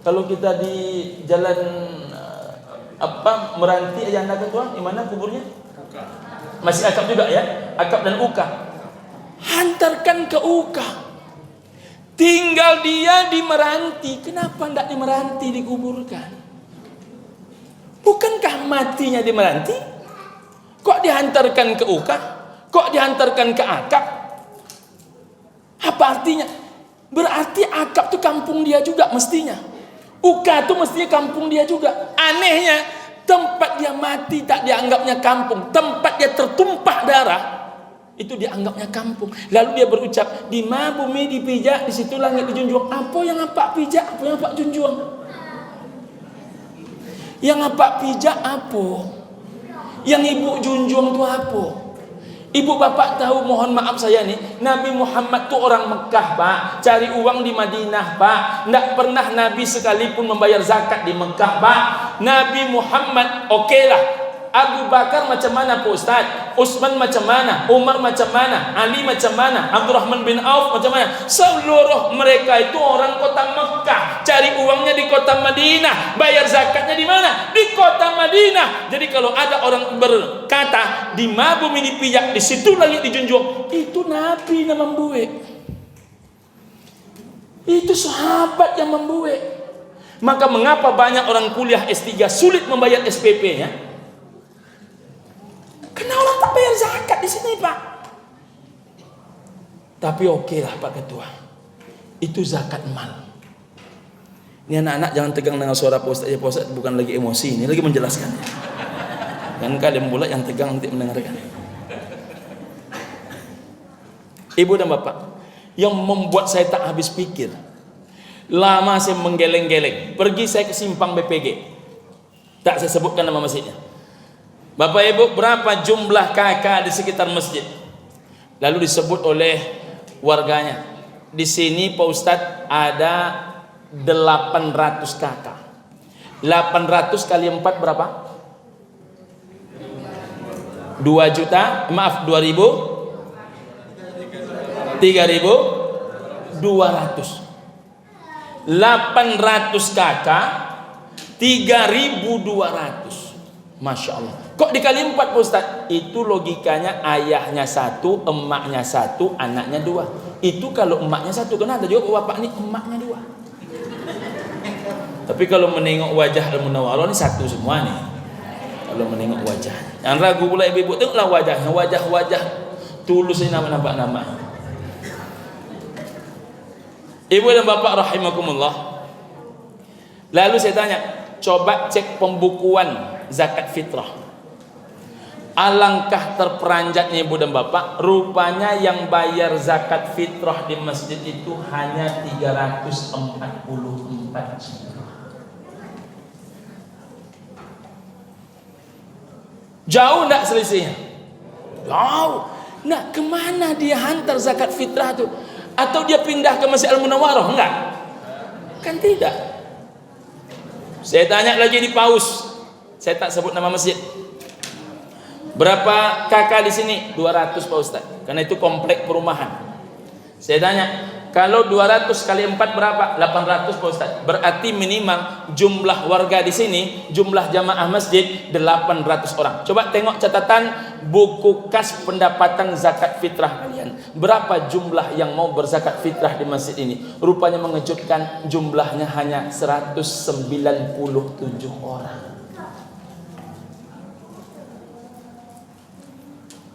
Speaker 1: Kalau kita di jalan Meranti aja Anda Ketua, di mana kuburnya? Masih Akap juga ya? Akap dan Uka. Hantarkan ke Uka. Tinggal dia di Meranti. Kenapa tidak di Meranti dikuburkan? Bukankah matinya di Meranti? Kok dihantarkan ke Uka? Kok dihantarkan ke Akap? Apa artinya? Berarti Akap itu kampung dia juga mestinya. Uka itu mestinya kampung dia juga. Anehnya, tempat dia mati tak dianggapnya kampung. Tempat dia tertumpah darah, itu dianggapnya kampung. Lalu dia berucap, di ma bumi dipijak, di situ langit dijunjung. Apa yang apa pijak, apa yang apa junjung? Yang apa pijak apa? Yang ibu junjung itu apa? Ibu bapak tahu, mohon maaf saya nih, Nabi Muhammad tuh orang Mekah Pak, cari uang di Madinah Pak. Tidak pernah Nabi sekalipun membayar zakat di Mekah Pak. Nabi Muhammad, okelah, Abu Bakar macam mana Pak Ustaz? Utsman macam mana? Umar macam mana? Ali macam mana? Abdurrahman bin Auf macam mana? Seluruh mereka itu orang kota Mekah, cari uangnya di kota Madinah, bayar zakatnya di mana? Di kota Madinah. Jadi kalau ada orang berkata di ma bumi dipijak, di situ langit dijunjung, itu Nabi yang membuat. Itu sahabat yang membuat. Maka mengapa banyak orang kuliah S3 sulit membayar SPP-nya? Karena orang tak bayar zakat di sini Pak. Tapi oke lah Pak Ketua, itu zakat mal. Ini anak-anak jangan tegang dengan suara Pak Ustaz. Ya Pak Ustaz bukan lagi emosi, ini lagi menjelaskan. Dan kalian pula yang tegang nanti mendengarkan. Ibu dan Bapak, yang membuat saya tak habis pikir, lama saya menggeleng-geleng. Pergi saya ke simpang BPG, tak saya sebutkan nama masjidnya. Bapak Ibu, berapa jumlah kakak di sekitar masjid? Lalu disebut oleh warganya, di sini Pak Ustadz ada 800 kakak. 800 kali 4 berapa? 2 juta, maaf 2.000 3.200. 800 kakak 3.200. Masya Allah. Kok dikali 4 Pak Ustaz? Itu logikanya ayahnya 1, emaknya 1, anaknya 2. Itu kalau emaknya 1, karena ada juga bapak ini emaknya 2. Tapi kalau menengok wajah Al-Munawwarah ini 1 semua nih. Kalau menengok wajah, jangan ragu pula ibu-ibu, tengoklah wajahnya, wajah-wajah tulus ini, nampak-nampak. Ibu dan bapak rahimakumullah. Lalu saya tanya, coba cek pembukuan zakat fitrah. Alangkah terperanjatnya ibu dan bapak, rupanya yang bayar zakat fitrah di masjid itu hanya 344 jiwa. Jauh enggak selisihnya? Jauh. Nah, kemana dia hantar zakat fitrah itu? Atau dia pindah ke Masjid Al-Munawwarah? Enggak. Kan tidak. Saya tanya lagi di Paus. Saya tak sebut nama masjid. Berapa kakak di sini? 200 Pak Ustaz. Karena itu komplek perumahan. Saya tanya, Kalau 200 kali 4 berapa? 800 Pak Ustaz. Berarti minimal jumlah warga di sini, jumlah jamaah masjid 800 orang. Coba tengok catatan buku kas pendapatan zakat fitrah kalian. Berapa jumlah yang mau berzakat fitrah di masjid ini? Rupanya mengejutkan, jumlahnya hanya 197 orang.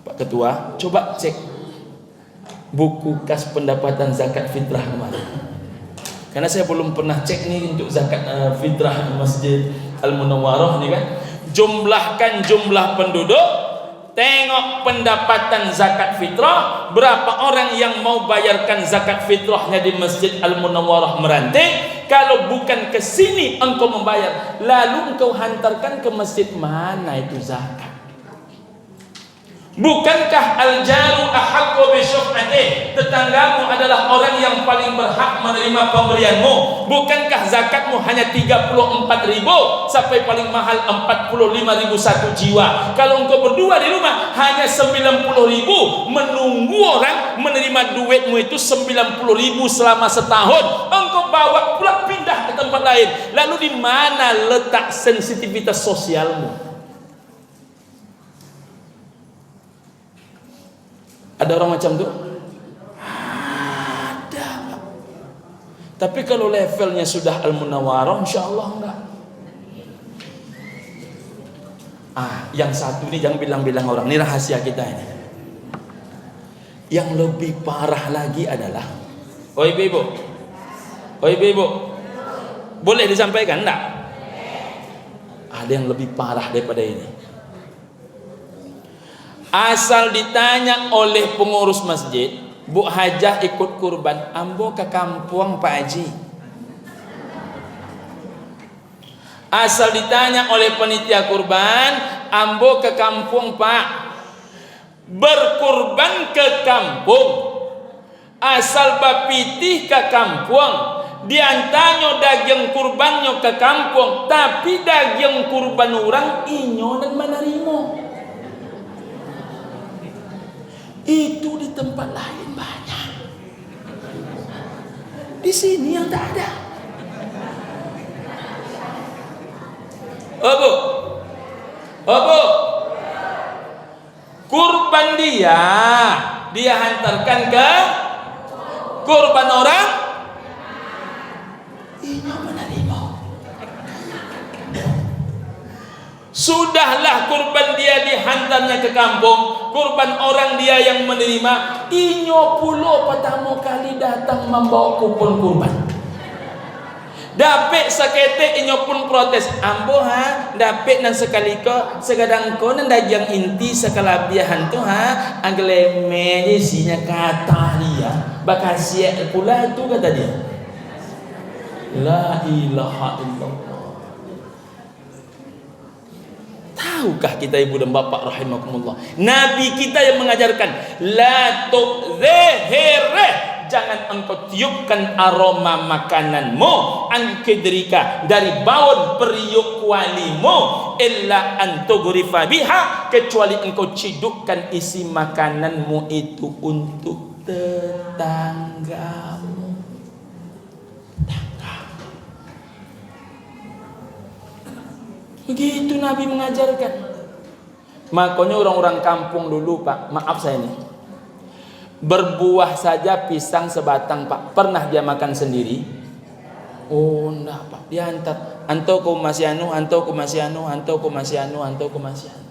Speaker 1: Pak Ketua, coba cek buku kas pendapatan zakat fitrah kemarin, karena saya belum pernah cek nih untuk zakat fitrah Masjid Al-Munawwarah nih kan. Jumlahkan jumlah penduduk, tengok pendapatan zakat fitrah, berapa orang yang mau bayarkan zakat fitrahnya di Masjid Al-Munawwarah Meranti. Kalau bukan ke sini engkau membayar, lalu engkau hantarkan ke masjid mana itu zakat? Bukankah al-jaru ahaqqu bi syuf'atih? Tetanggamu adalah orang yang paling berhak menerima pemberianmu. Bukankah zakatmu hanya 34.000 sampai paling mahal 45.000 satu jiwa? Kalau engkau berdua di rumah hanya 90.000, menunggu orang menerima duitmu itu 90.000 selama setahun. Engkau bawa pula pindah ke tempat lain. Lalu di mana letak sensitivitas sosialmu? Ada orang macam tu? Ada. Tapi kalau levelnya sudah Al-Munawwarah, insya-Allah enggak. Yang satu ini jangan bilang-bilang orang, ini rahasia kita ini. Yang lebih parah lagi adalah, oh ibu-ibu, boleh disampaikan enggak? Ada yang lebih parah daripada ini. Asal ditanya oleh pengurus masjid, Bu Hajah ikut kurban, ambo ke kampung Pak Haji. Asal ditanya oleh panitia kurban, ambo ke kampung Pak. Berkurban ke kampung, asal bapitih ke kampung, diantanyo daging kurbannya ke kampung, tapi daging kurban orang inyo dan manarimo. Itu di tempat lain banyak, di sini yang tak ada. Bu, kurban dia hantarkan ke kurban orang, ini menerima. Sudahlah kurban dia dihantarnya ke kampung, kurban orang dia yang menerima. Inyo pulo pertama kali datang membawa kupon kurban. Dapet sakete inyo pun protes, ambo dapet nan sekali ko segadang ko nan dajang inti sekalabiahan tu agleme isinya kata dia bakasia pula itu kata dia. La ilaha illallah. Tahukah kita ibu dan bapak rahimakumullah, Nabi kita yang mengajarkan la tu'zihirih, jangan engkau tiupkan aroma makananmu an kidrika, dari bawon periuk walimu, illa an tughrifa biha, kecuali engkau cidukkan isi makananmu itu untuk tetanggamu. Begitu Nabi mengajarkan. Makanya orang-orang kampung dulu Pak, maaf saya ini, berbuah saja pisang sebatang Pak, pernah dia makan sendiri? Oh enggak Pak, dia hantar, anto ku masih anu, anto ku masih anu, anto ku masih anu, anto ku masih anu.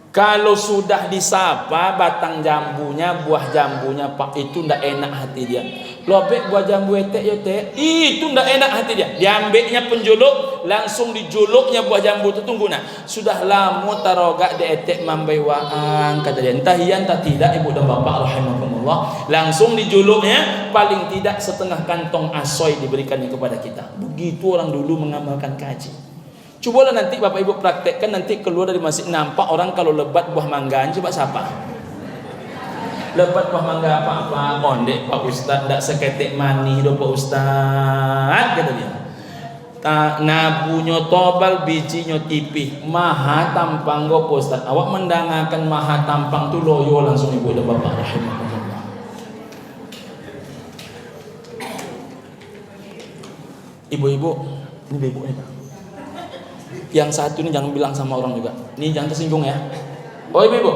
Speaker 1: Kalau sudah disapa batang jambunya, buah jambunya Pak, itu ndak enak hati dia. Lobek buah jambu etek yo teh, itu ndak enak hati dia. Diambilnya penjuluk, langsung dijuluknya buah jambu itu, tunggu nak. Sudah lama taroga de etek mambai waang, kata dia. Entah iya entah tidak ibu dan bapak rahimakumullah, langsung dijuluknya, paling tidak setengah kantong asoy diberikannya kepada kita. Begitu orang dulu mengamalkan kaji. Cobalah nanti bapak ibu praktekkan, nanti keluar dari masjid nampak orang kalau lebat buah manggaan, coba sapa. Lebat buah mangga apa-apa, mondek Pak Ustaz, ndak seketek mani do Pak Ustaz, kata dia. Nabunyo tobal, bijinya tipih, maha tampang go Pak Ustaz. Awak mendangakan maha tampang tu loyo langsung ibu dan bapak rahimahullah. Ibu-ibu, ini ibu nih Pak. Yang satu ini jangan bilang sama orang juga. Ini jangan tersinggung ya. Oh ibu-ibu,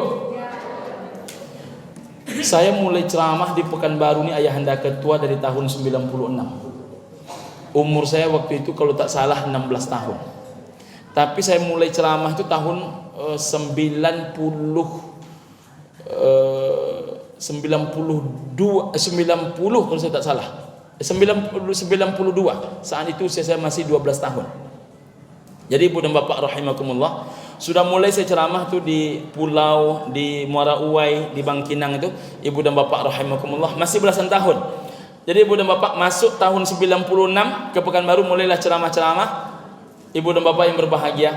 Speaker 1: saya mulai ceramah di Pekanbaru ini ayahanda ketua dari tahun 96. Umur saya waktu itu kalau tak salah 16 tahun. Tapi saya mulai ceramah itu tahun 90 kalau saya tak salah. 92. Saat itu saya masih 12 tahun. Jadi ibu dan bapak rahimakumullah, sudah mulai saya ceramah tuh di pulau, di Muara Uwai, di Bangkinang itu, ibu dan bapak rahimakumullah, masih belasan tahun. Jadi ibu dan bapak masuk tahun 96 ke Pekanbaru, mulailah ceramah-ceramah. Ibu dan bapak yang berbahagia.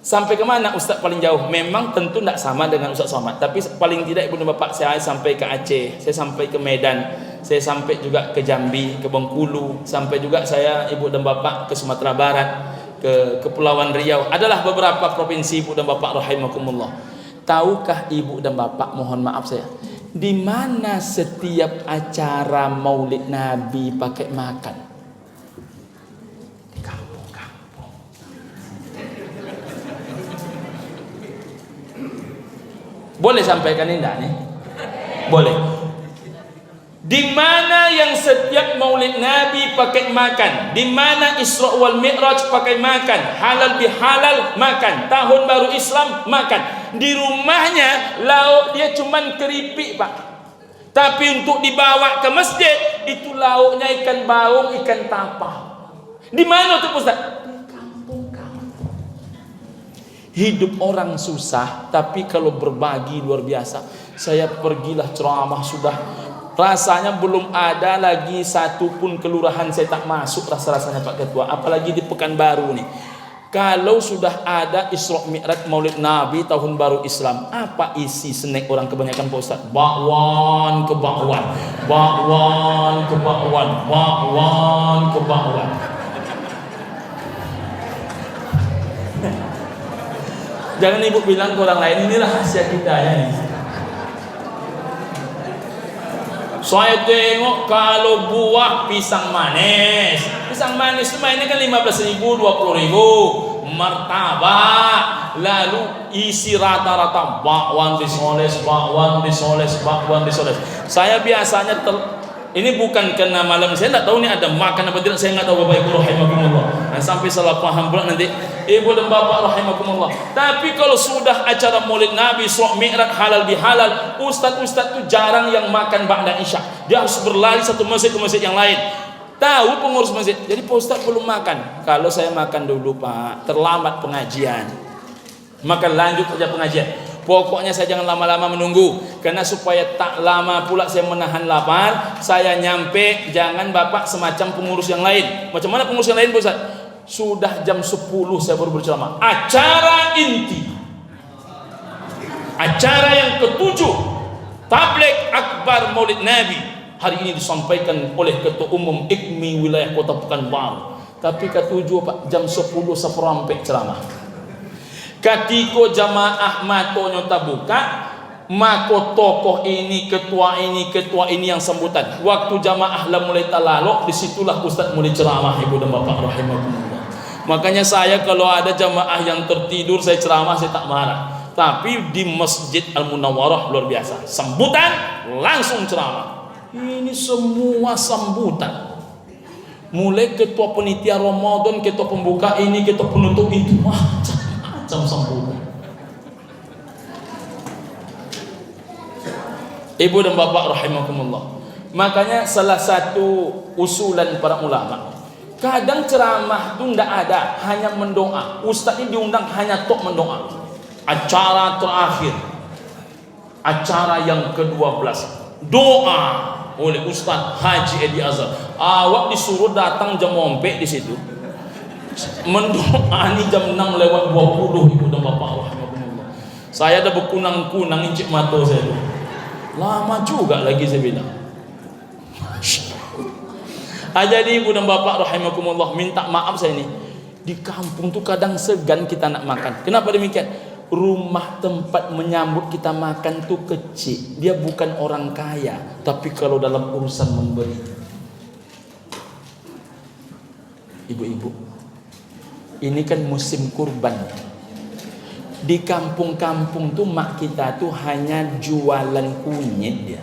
Speaker 1: Sampai kemana Ustaz paling jauh? Memang tentu tidak sama dengan Ustaz Somad, tapi paling tidak ibu dan bapak saya sampai ke Aceh, saya sampai ke Medan, saya sampai juga ke Jambi, ke Bengkulu, sampai juga saya ibu dan bapak ke Sumatera Barat, ke Kepulauan Riau. Adalah beberapa provinsi ibu dan bapak rahimakumullah. Tahukah ibu dan bapak, mohon maaf saya, di mana setiap acara Maulid Nabi pakai makan? Di kampung-kampung. Boleh sampaikan ini enggak nih? Boleh. Di mana yang setiap Maulid Nabi pakai makan? Di mana Isra wal Mi'raj pakai makan? Halal bihalal makan. Tahun baru Islam makan. Di rumahnya lauk dia cuman keripik Pak. Tapi untuk dibawa ke masjid itu lauknya ikan baung, ikan tapah. Di mana tuh Ustaz? Di kampung-kampung. Hidup orang susah, tapi kalau berbagi luar biasa. Saya pergilah ceramah sudah, rasanya belum ada lagi satu pun kelurahan saya tak masuk rasa-rasanya Pak Ketua, apalagi di Pekanbaru nih. Kalau sudah ada Isra Mi'raj Maulid Nabi tahun baru Islam, apa isi snack orang kebanyakan Pak Ustaz? Bakwan ke bakwan, bakwan ke bakwan, bakwan ke bakwan. Jangan ibu bilang ke orang lain, ini rahasia kita ya nih. Saya tengok kalau buah pisang manis itu mainnya kan 15.000, 20.000. Martabak, lalu isi rata-rata bakwan disoles. Saya biasanya ini bukan kena malam, saya tidak tahu ini ada makan apa tidak, saya nggak tahu Bapak Ibu rahimakumullah. Nah, sampai salah paham pula nanti ibu dan bapak rahimakumullah. Tapi kalau sudah acara Maulid Nabi, Isra Mi'raj, halal bihalal, ustaz-ustaz itu jarang yang makan ba'da isya. Dia harus berlari satu masjid ke masjid yang lain. Tahu pengurus masjid. Jadi Pak Ustaz belum makan. Kalau saya makan dulu Pak, terlambat pengajian. Maka lanjut saja pengajian. Pokoknya saya jangan lama-lama menunggu, karena supaya tak lama pula saya menahan lapar, saya nyampe. Jangan bapak semacam pengurus yang lain. Macam mana pengurus yang lain Pak Ustaz? Sudah jam 10 saya baru berceramah. Acara inti, acara yang ketujuh, tabligh akbar Maulid Nabi, hari ini disampaikan oleh Ketua Umum IKMI wilayah Kota Pekanbaru. Tapi ketujuh Pak, jam 10 seperempat ceramah. Ketika jamaah matonyo tabuka, mako tokoh ini, ketua ini yang sambutan. Waktu jamaah lah mulai talalok, disitulah Ustaz mulai ceramah ibu dan bapak rahimakumullah. Makanya saya kalau ada jamaah yang tertidur saya ceramah, saya tak marah. Tapi di Masjid Al-Munawwarah luar biasa, sambutan langsung ceramah. Ini semua sambutan. Mulai ketua penitia Ramadan, ketua pembuka ini, ketua penutup itu, macam sambutan. Ibu dan bapak rahimakumullah. Makanya salah satu usulan para ulama, kadang ceramah itu tidak ada, hanya mendoa. Ustaz ini diundang hanya tok mendoa. Acara terakhir, acara yang ke-12, doa oleh Ustaz Haji Edi Azhar. Awak disuruh datang jam ompek di situ. Mendoa ini jam 6:20 ibu dan bapak rahimakumullah. Saya ada berkunang-kunang incik mata saya itu. Lama juga lagi saya bilang. Jadi ibu dan bapak rahimakumullah, minta maaf saya ini. Di kampung tuh kadang segan kita nak makan. Kenapa demikian? Rumah tempat menyambut kita makan tuh kecil. Dia bukan orang kaya, tapi kalau dalam urusan memberi, Ibu-ibu, ini kan musim kurban. Di kampung-kampung tuh mak kita tuh hanya jualan kunyit dia,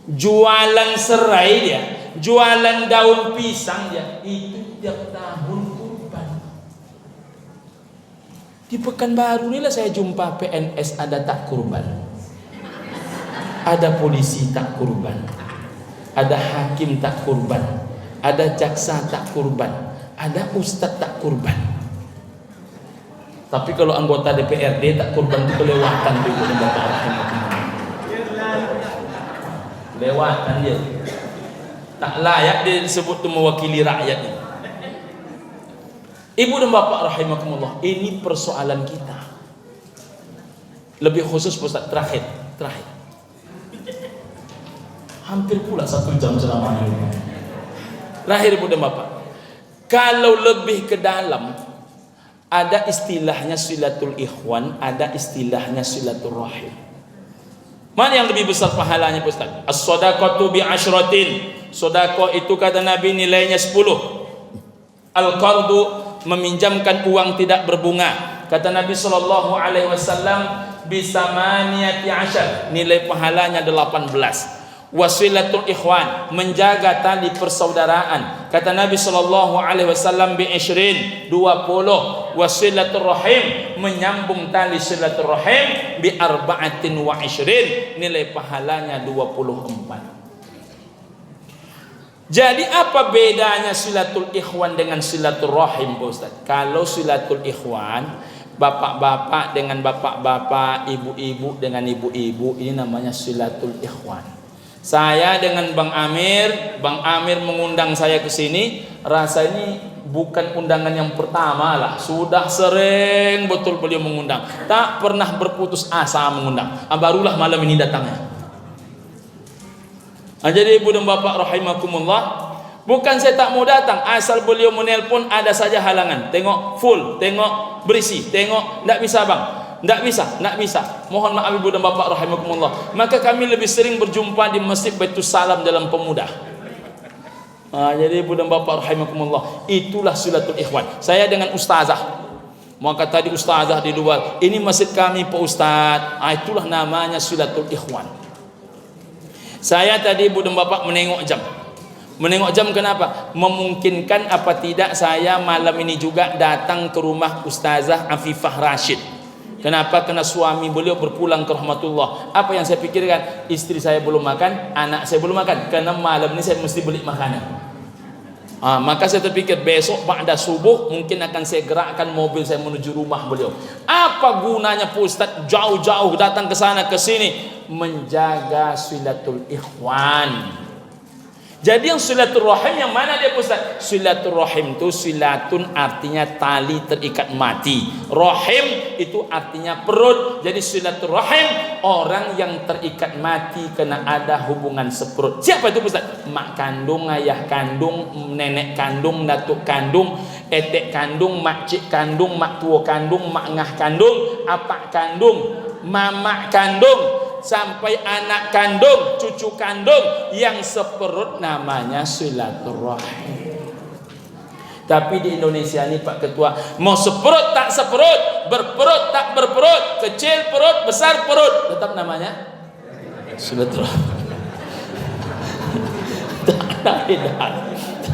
Speaker 1: jualan serai dia, jualan daun pisang dia. Itu tiap tahun kurban. Di Pekanbaru inilah saya jumpa PNS ada tak kurban, ada polisi tak kurban, ada hakim tak kurban, ada jaksa tak kurban, ada ustadz tak kurban. Tapi kalau anggota DPRD tak kurban itu kelewatan tuh Ibu dan Bapak rahimahumullah. Lewatan dia. Tak layak dia disebut tu mewakili rakyat ini. Ibu dan Bapak rahimakumullah, ini persoalan kita. Lebih khusus Ustaz terakhir. Hampir pula 1 jam ceramah ini. Terakhir Ibu dan Bapak. Kalau lebih ke dalam, ada istilahnya silatul ikhwan, ada istilahnya silatul rahim. Mana yang lebih besar pahalanya Ustaz? As-shadaqatu bi asyratin. Sedekah itu kata Nabi nilainya 10. Al-qardu meminjamkan uang tidak berbunga. Kata Nabi sallallahu alaihi wasallam bisamaniyati asyar, nilai pahalanya 18. Wasilatul ikhwan, menjaga tali persaudaraan. Kata Nabi sallallahu alaihi wasallam bi 20. Wasilatul rahim, menyambung tali silaturahim bi 24, nilai pahalanya 24. Jadi apa bedanya silatul ikhwan dengan silatul rahim Ustaz? Kalau silatul ikhwan, bapak-bapak dengan bapak-bapak, ibu-ibu dengan ibu-ibu, ini namanya silatul ikhwan. Saya dengan Bang Amir mengundang saya ke sini, rasa ini bukan undangan yang pertama lah. Sudah sering betul beliau mengundang, tak pernah berputus asa mengundang. Barulah malam ini datangnya. Jadi Ibu dan Bapak rahimakumullah, bukan saya tak mau datang, asal beliau menelpon ada saja halangan. Tengok full, tengok berisi, tengok tak bisa bang. Tak bisa. Mohon maaf Ibu dan Bapak rahimakumullah. Maka kami lebih sering berjumpa di Masjid Baitul Salam Jalan Pemuda. Jadi Ibu dan Bapak rahimakumullah, itulah silatul ikhwan. Saya dengan ustazah. Maka tadi ustazah di luar, ini masjid kami Pak Ustaz. Itulah namanya silatul ikhwan. Saya tadi Ibu dan Bapak menengok jam. Menengok jam kenapa? Memungkinkan apa tidak saya malam ini juga datang ke rumah Ustazah Afifah Rashid. Kenapa? Karena suami beliau berpulang ke rahmatullah. Apa yang saya pikirkan? Istri saya belum makan, anak saya belum makan. Karena malam ini saya mesti beli makanan. Maka saya terpikir besok pada subuh mungkin akan saya gerakkan mobil saya menuju rumah beliau. Apa gunanya Pak Ustaz jauh-jauh datang ke sana ke sini? Menjaga silatul ikhwan. Jadi yang silatul rahim yang mana dia Ustaz? Silatul rahim itu silatun artinya tali terikat mati. Rahim itu artinya perut. Jadi silatul rahim orang yang terikat mati karena ada hubungan seperut. Siapa itu Ustaz? Mak kandung, ayah kandung, nenek kandung, datuk kandung, etek kandung, makcik kandung, mak tua kandung, mak ngah kandung, apak kandung, mamak kandung, sampai anak kandung, cucu kandung yang seperut namanya silaturahim. Tapi di Indonesia ini Pak Ketua, mau seperut tak seperut, berperut tak berperut, kecil perut, besar perut, tetap namanya silaturahim. Tak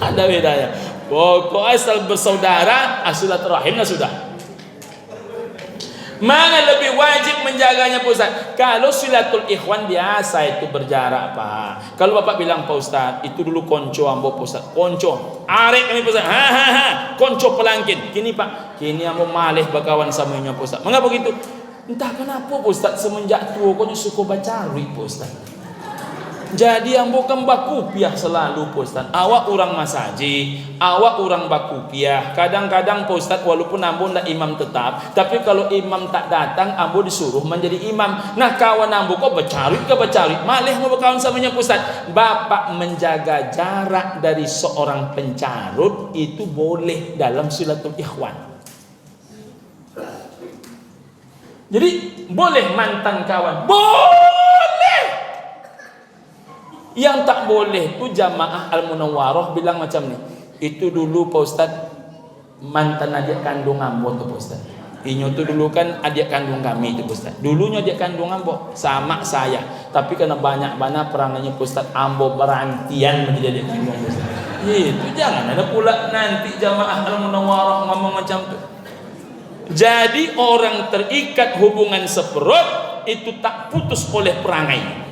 Speaker 1: ada bedanya. Pokoknya asal bersaudara, silaturahimnya sudah. Mana lebih wajib menjaganya Pak Ustaz? Kalau silatul ikhwan biasa itu berjarak Pak. Kalau Bapak bilang Pak Ustaz, itu dulu konco ambo Pak Ustaz. Konco, arek kami Pak Ustaz. Konco pelangkin. Kini Pak, kini ambo malih bakawan samanya Pak Ustaz. Mengapa begitu? Entah kenapa Pak Ustaz semenjak tua kau suka bacari Pak Ustaz. Jadi ambo kan bakupiah selalu Pak Ustaz. Awak orang masaji, awak orang bakupiah. Kadang-kadang Pak Ustaz walaupun ambo ndak imam tetap, tapi kalau imam tak datang ambo disuruh menjadi imam. Nah kawan ambo kok bacari, malih mau berkawan samanya Pak Ustaz. Bapak menjaga jarak dari seorang pencarut itu boleh dalam silatul ikhwan. Jadi boleh mantan kawan, boleh. Yang tak boleh tu jamaah Al-Munawwarah bilang macam ni. Itu dulu Pak Ustaz mantan adik kandung ambo tuh Pak Ustaz. Inyo tuh dulu kan adik kandung kami itu Pak Ustaz. Dulunya adik kandung ambo sama saya. Tapi karena banyak perangannya Pak Ustaz, ambo berantian menjadi adik kandung Pak Ustaz. Itu jangan ada pula nanti jamaah Al-Munawwarah ngomong macam tuh. Jadi orang terikat hubungan seperut itu tak putus oleh perangai.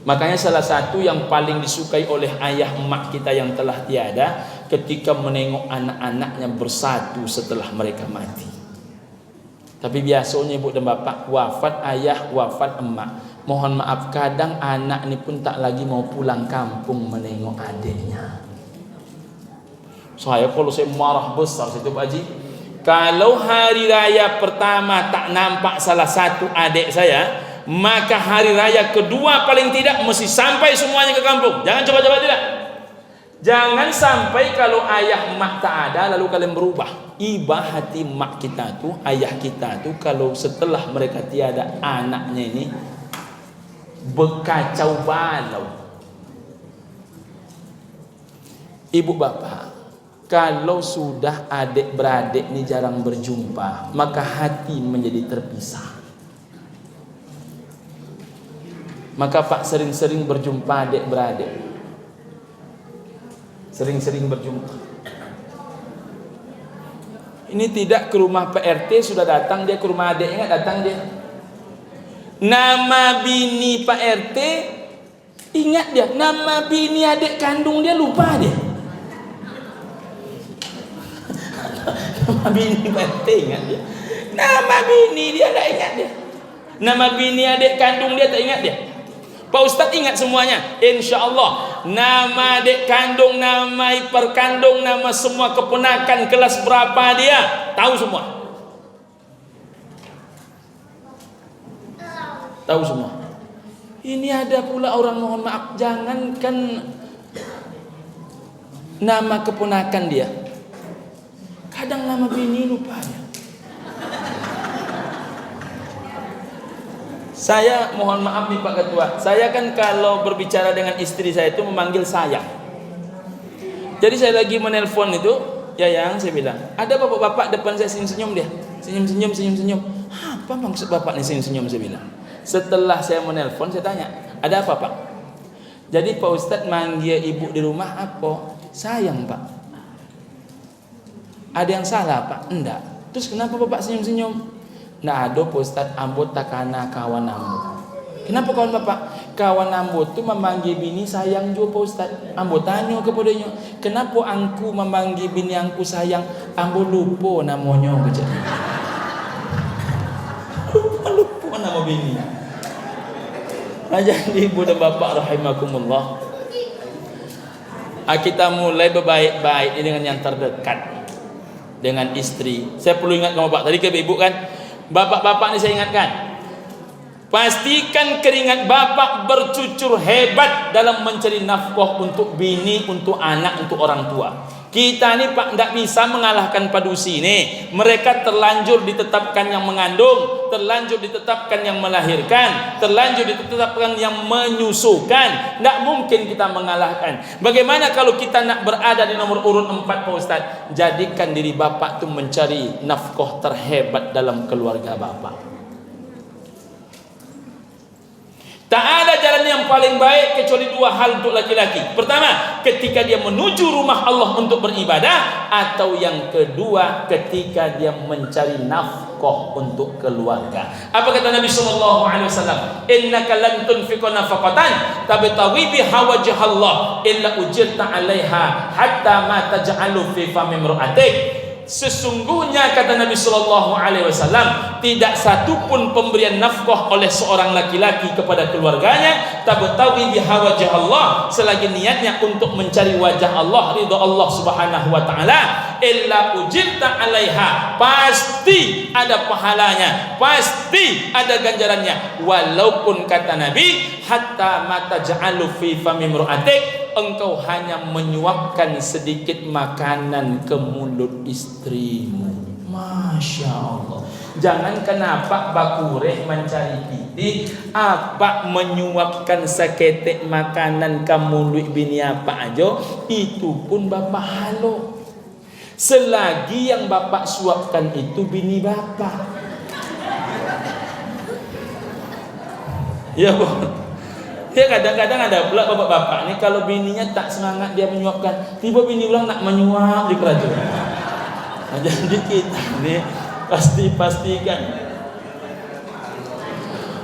Speaker 1: Makanya salah satu yang paling disukai oleh ayah emak kita yang telah tiada ketika menengok anak-anaknya bersatu setelah mereka mati. Tapi biasanya ibu dan bapak wafat ayah, wafat emak, mohon maaf kadang anak ini pun tak lagi mau pulang kampung menengok adiknya. Saya kalau saya marah besar situ Pak Haji, kalau hari raya pertama tak nampak salah satu adik saya, maka hari raya kedua paling tidak mesti sampai semuanya ke kampung. Jangan coba-coba tidak. Jangan sampai kalau ayah emak tak ada lalu kalian berubah. Iba hati emak kita tuh, ayah kita tuh kalau setelah mereka tiada anaknya ini berkacau balau. Ibu bapak, kalau sudah adik beradik ini jarang berjumpa, maka hati menjadi terpisah. Maka Pak sering-sering berjumpa adik beradik, sering-sering berjumpa. Ini tidak ke rumah Pak RT sudah datang dia, ke rumah adiknya nggak datang dia. Nama bini Pak RT ingat dia, nama bini adik kandung dia lupa dia. Nama bini Pak RT ingat dia, nama bini dia tak ingat dia, nama bini adik kandung dia tak ingat dia. Pak Ustadz ingat semuanya, insya Allah. Nama adik kandung, nama ipar kandung, nama semua keponakan, kelas berapa dia, tahu semua. Tahu semua. Ini ada pula orang mohon maaf, jangankan nama keponakan dia, kadang nama bini lupa dia. Saya mohon maaf nih Pak Ketua, saya kan kalau berbicara dengan istri saya itu memanggil sayang. Jadi saya lagi menelpon itu, ya yang saya bilang, ada bapak-bapak depan saya senyum-senyum dia, senyum-senyum. Apa maksud bapak nih senyum-senyum, saya bilang. Setelah saya menelpon saya tanya, ada apa Pak? Jadi Pak Ustadz manggil ibu di rumah apa? Sayang Pak. Ada yang salah Pak? Enggak. Terus kenapa bapak senyum-senyum? Nah ada Pak Ustadz, ambo takana kawan ambo. Kenapa kawan bapak? Kawan ambo tu memanggil bini sayang juga Pak Ustadz. Ambo tanya kepadanya, kenapa angku memanggil bini angku sayang? Ambo lupa namanya kejadian. Lupa nama bini. Nah, jadi ibu dan bapak rahimakumullah, kita mulai berbaik-baik dengan yang terdekat, dengan istri. Saya perlu ingat sama bapak tadi ke ibu kan, bapak-bapak ini saya ingatkan, pastikan keringat bapak bercucur hebat dalam mencari nafkah untuk bini, untuk anak, untuk orang tua. Kita ini Pak tidak bisa mengalahkan padusi ini. Mereka terlanjur ditetapkan yang mengandung, terlanjur ditetapkan yang melahirkan, terlanjur ditetapkan yang menyusukan. Tidak mungkin kita mengalahkan. Bagaimana kalau kita nak berada di nomor urut 4 Pak Ustaz? Jadikan diri bapak itu mencari nafkah terhebat dalam keluarga bapak. Tak ada jalan yang paling baik kecuali dua hal untuk laki-laki. Pertama, ketika dia menuju rumah Allah untuk beribadah, atau yang kedua, ketika dia mencari nafkah untuk keluarga. Apa kata Nabi sallallahu alaihi wasallam? Innaka lan tunfiqa nafaqatan tabtaghi biha wajha Allah illa ujirta 'alaiha hatta ma taj'alu fi fami imra'atik. Sesungguhnya kata Nabi sallallahu alaihi wasallam, tidak satupun pemberian nafkah oleh seorang laki-laki kepada keluarganya tabtaghi biha wajha Allah, selagi niatnya untuk mencari wajah Allah, ridha Allah Subhanahu wa taala, illa ujirta 'alaiha, pasti ada pahalanya, pasti ada ganjarannya, walaupun kata Nabi hatta mata ja'alu fi fami imra'atik, engkau hanya menyuapkan sedikit makanan ke mulut istrimu. Masya Allah. Jangan kenapa bakureh mencari titik, apa menyuapkan seketek makanan ke mulut bini apa aja, itu pun bapak halo. Selagi yang bapak suapkan itu bini bapak. Ya Bu. Ya kadang-kadang ada pula bapak-bapak ini kalau bininya tak semangat dia menyuapkan, tiba bini ulang nak menyuap di kerajaan. Nah, jadi kita ini pastikan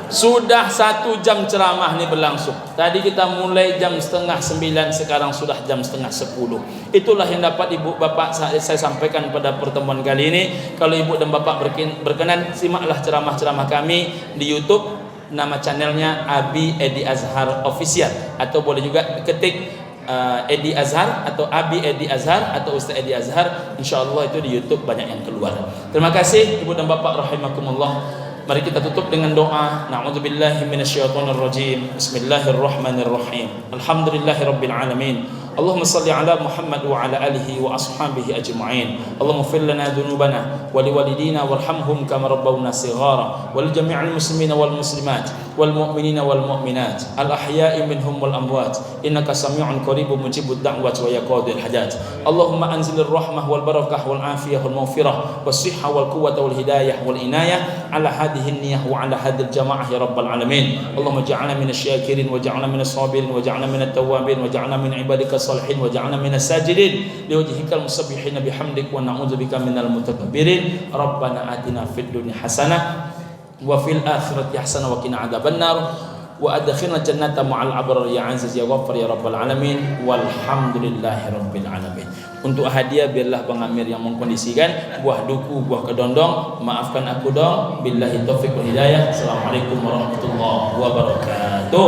Speaker 1: sudah 1 jam ceramah ini berlangsung. Tadi kita mulai jam 8:30, sekarang sudah jam 9:30. Itulah yang dapat ibu bapak saya sampaikan pada pertemuan kali ini. Kalau ibu dan bapak berkenan, simaklah ceramah-ceramah kami di YouTube. Nama channelnya Abi Edi Azhar Official, atau boleh juga ketik Edi Azhar atau Abi Edi Azhar atau Ustaz Edi Azhar. InsyaAllah itu di YouTube banyak yang keluar. Terima kasih ibu dan bapak rahimakumullah. Mari kita tutup dengan doa. Na'udzubillahi minasyaitonir rajim. Bismillahirrahmanirrahim. Alhamdulillahirabbil alamin. Allahumma salli ala Muhammad wa ala alihi wa ashabihi ajma'in. Allahumma ighfir lana dhunubana wa liwalidina warhamhum kama rabbawna shighara wa li jami'il muslimina wal muslimat wal mu'minina wal mu'minat al ahya'i minhum wal amwat innaka sami'un qaribun mujibud da'wat wa yaqadil hajat. Allahumma anzilir rahmah wal barakah wal afiyah wal maghfirah was sihha wal quwwata wal hidayah wal inayah ala hadhihi niyyah wa ala hadhil jamaah ya rabbal alamin. Allahumma ja'alna minasy-syakirin wa ja'alna minas-sabirin wa ja'alna minat-tawwabin wa ja'alna min ibadika salihin wa ja'alna minas sajidin liwajhikal musabbihin bihamdik wa na'udzubika minal mutakabbirin. Rabbana atina fid dunya hasanah wa fil akhirati hasanah wa qina adzabannar wa adkhilna jannata ma'al abrar ya aziz ya ghaffar ya rabbal alamin. Walhamdulillahirabbil alamin. Untuk hadiah biarlah Bang Amir yang mengkondisikan, buah duku, buah kedondong. Maafkan aku dong. Billahi taufiq wal hidayah. Assalamualaikum warahmatullahi wabarakatuh.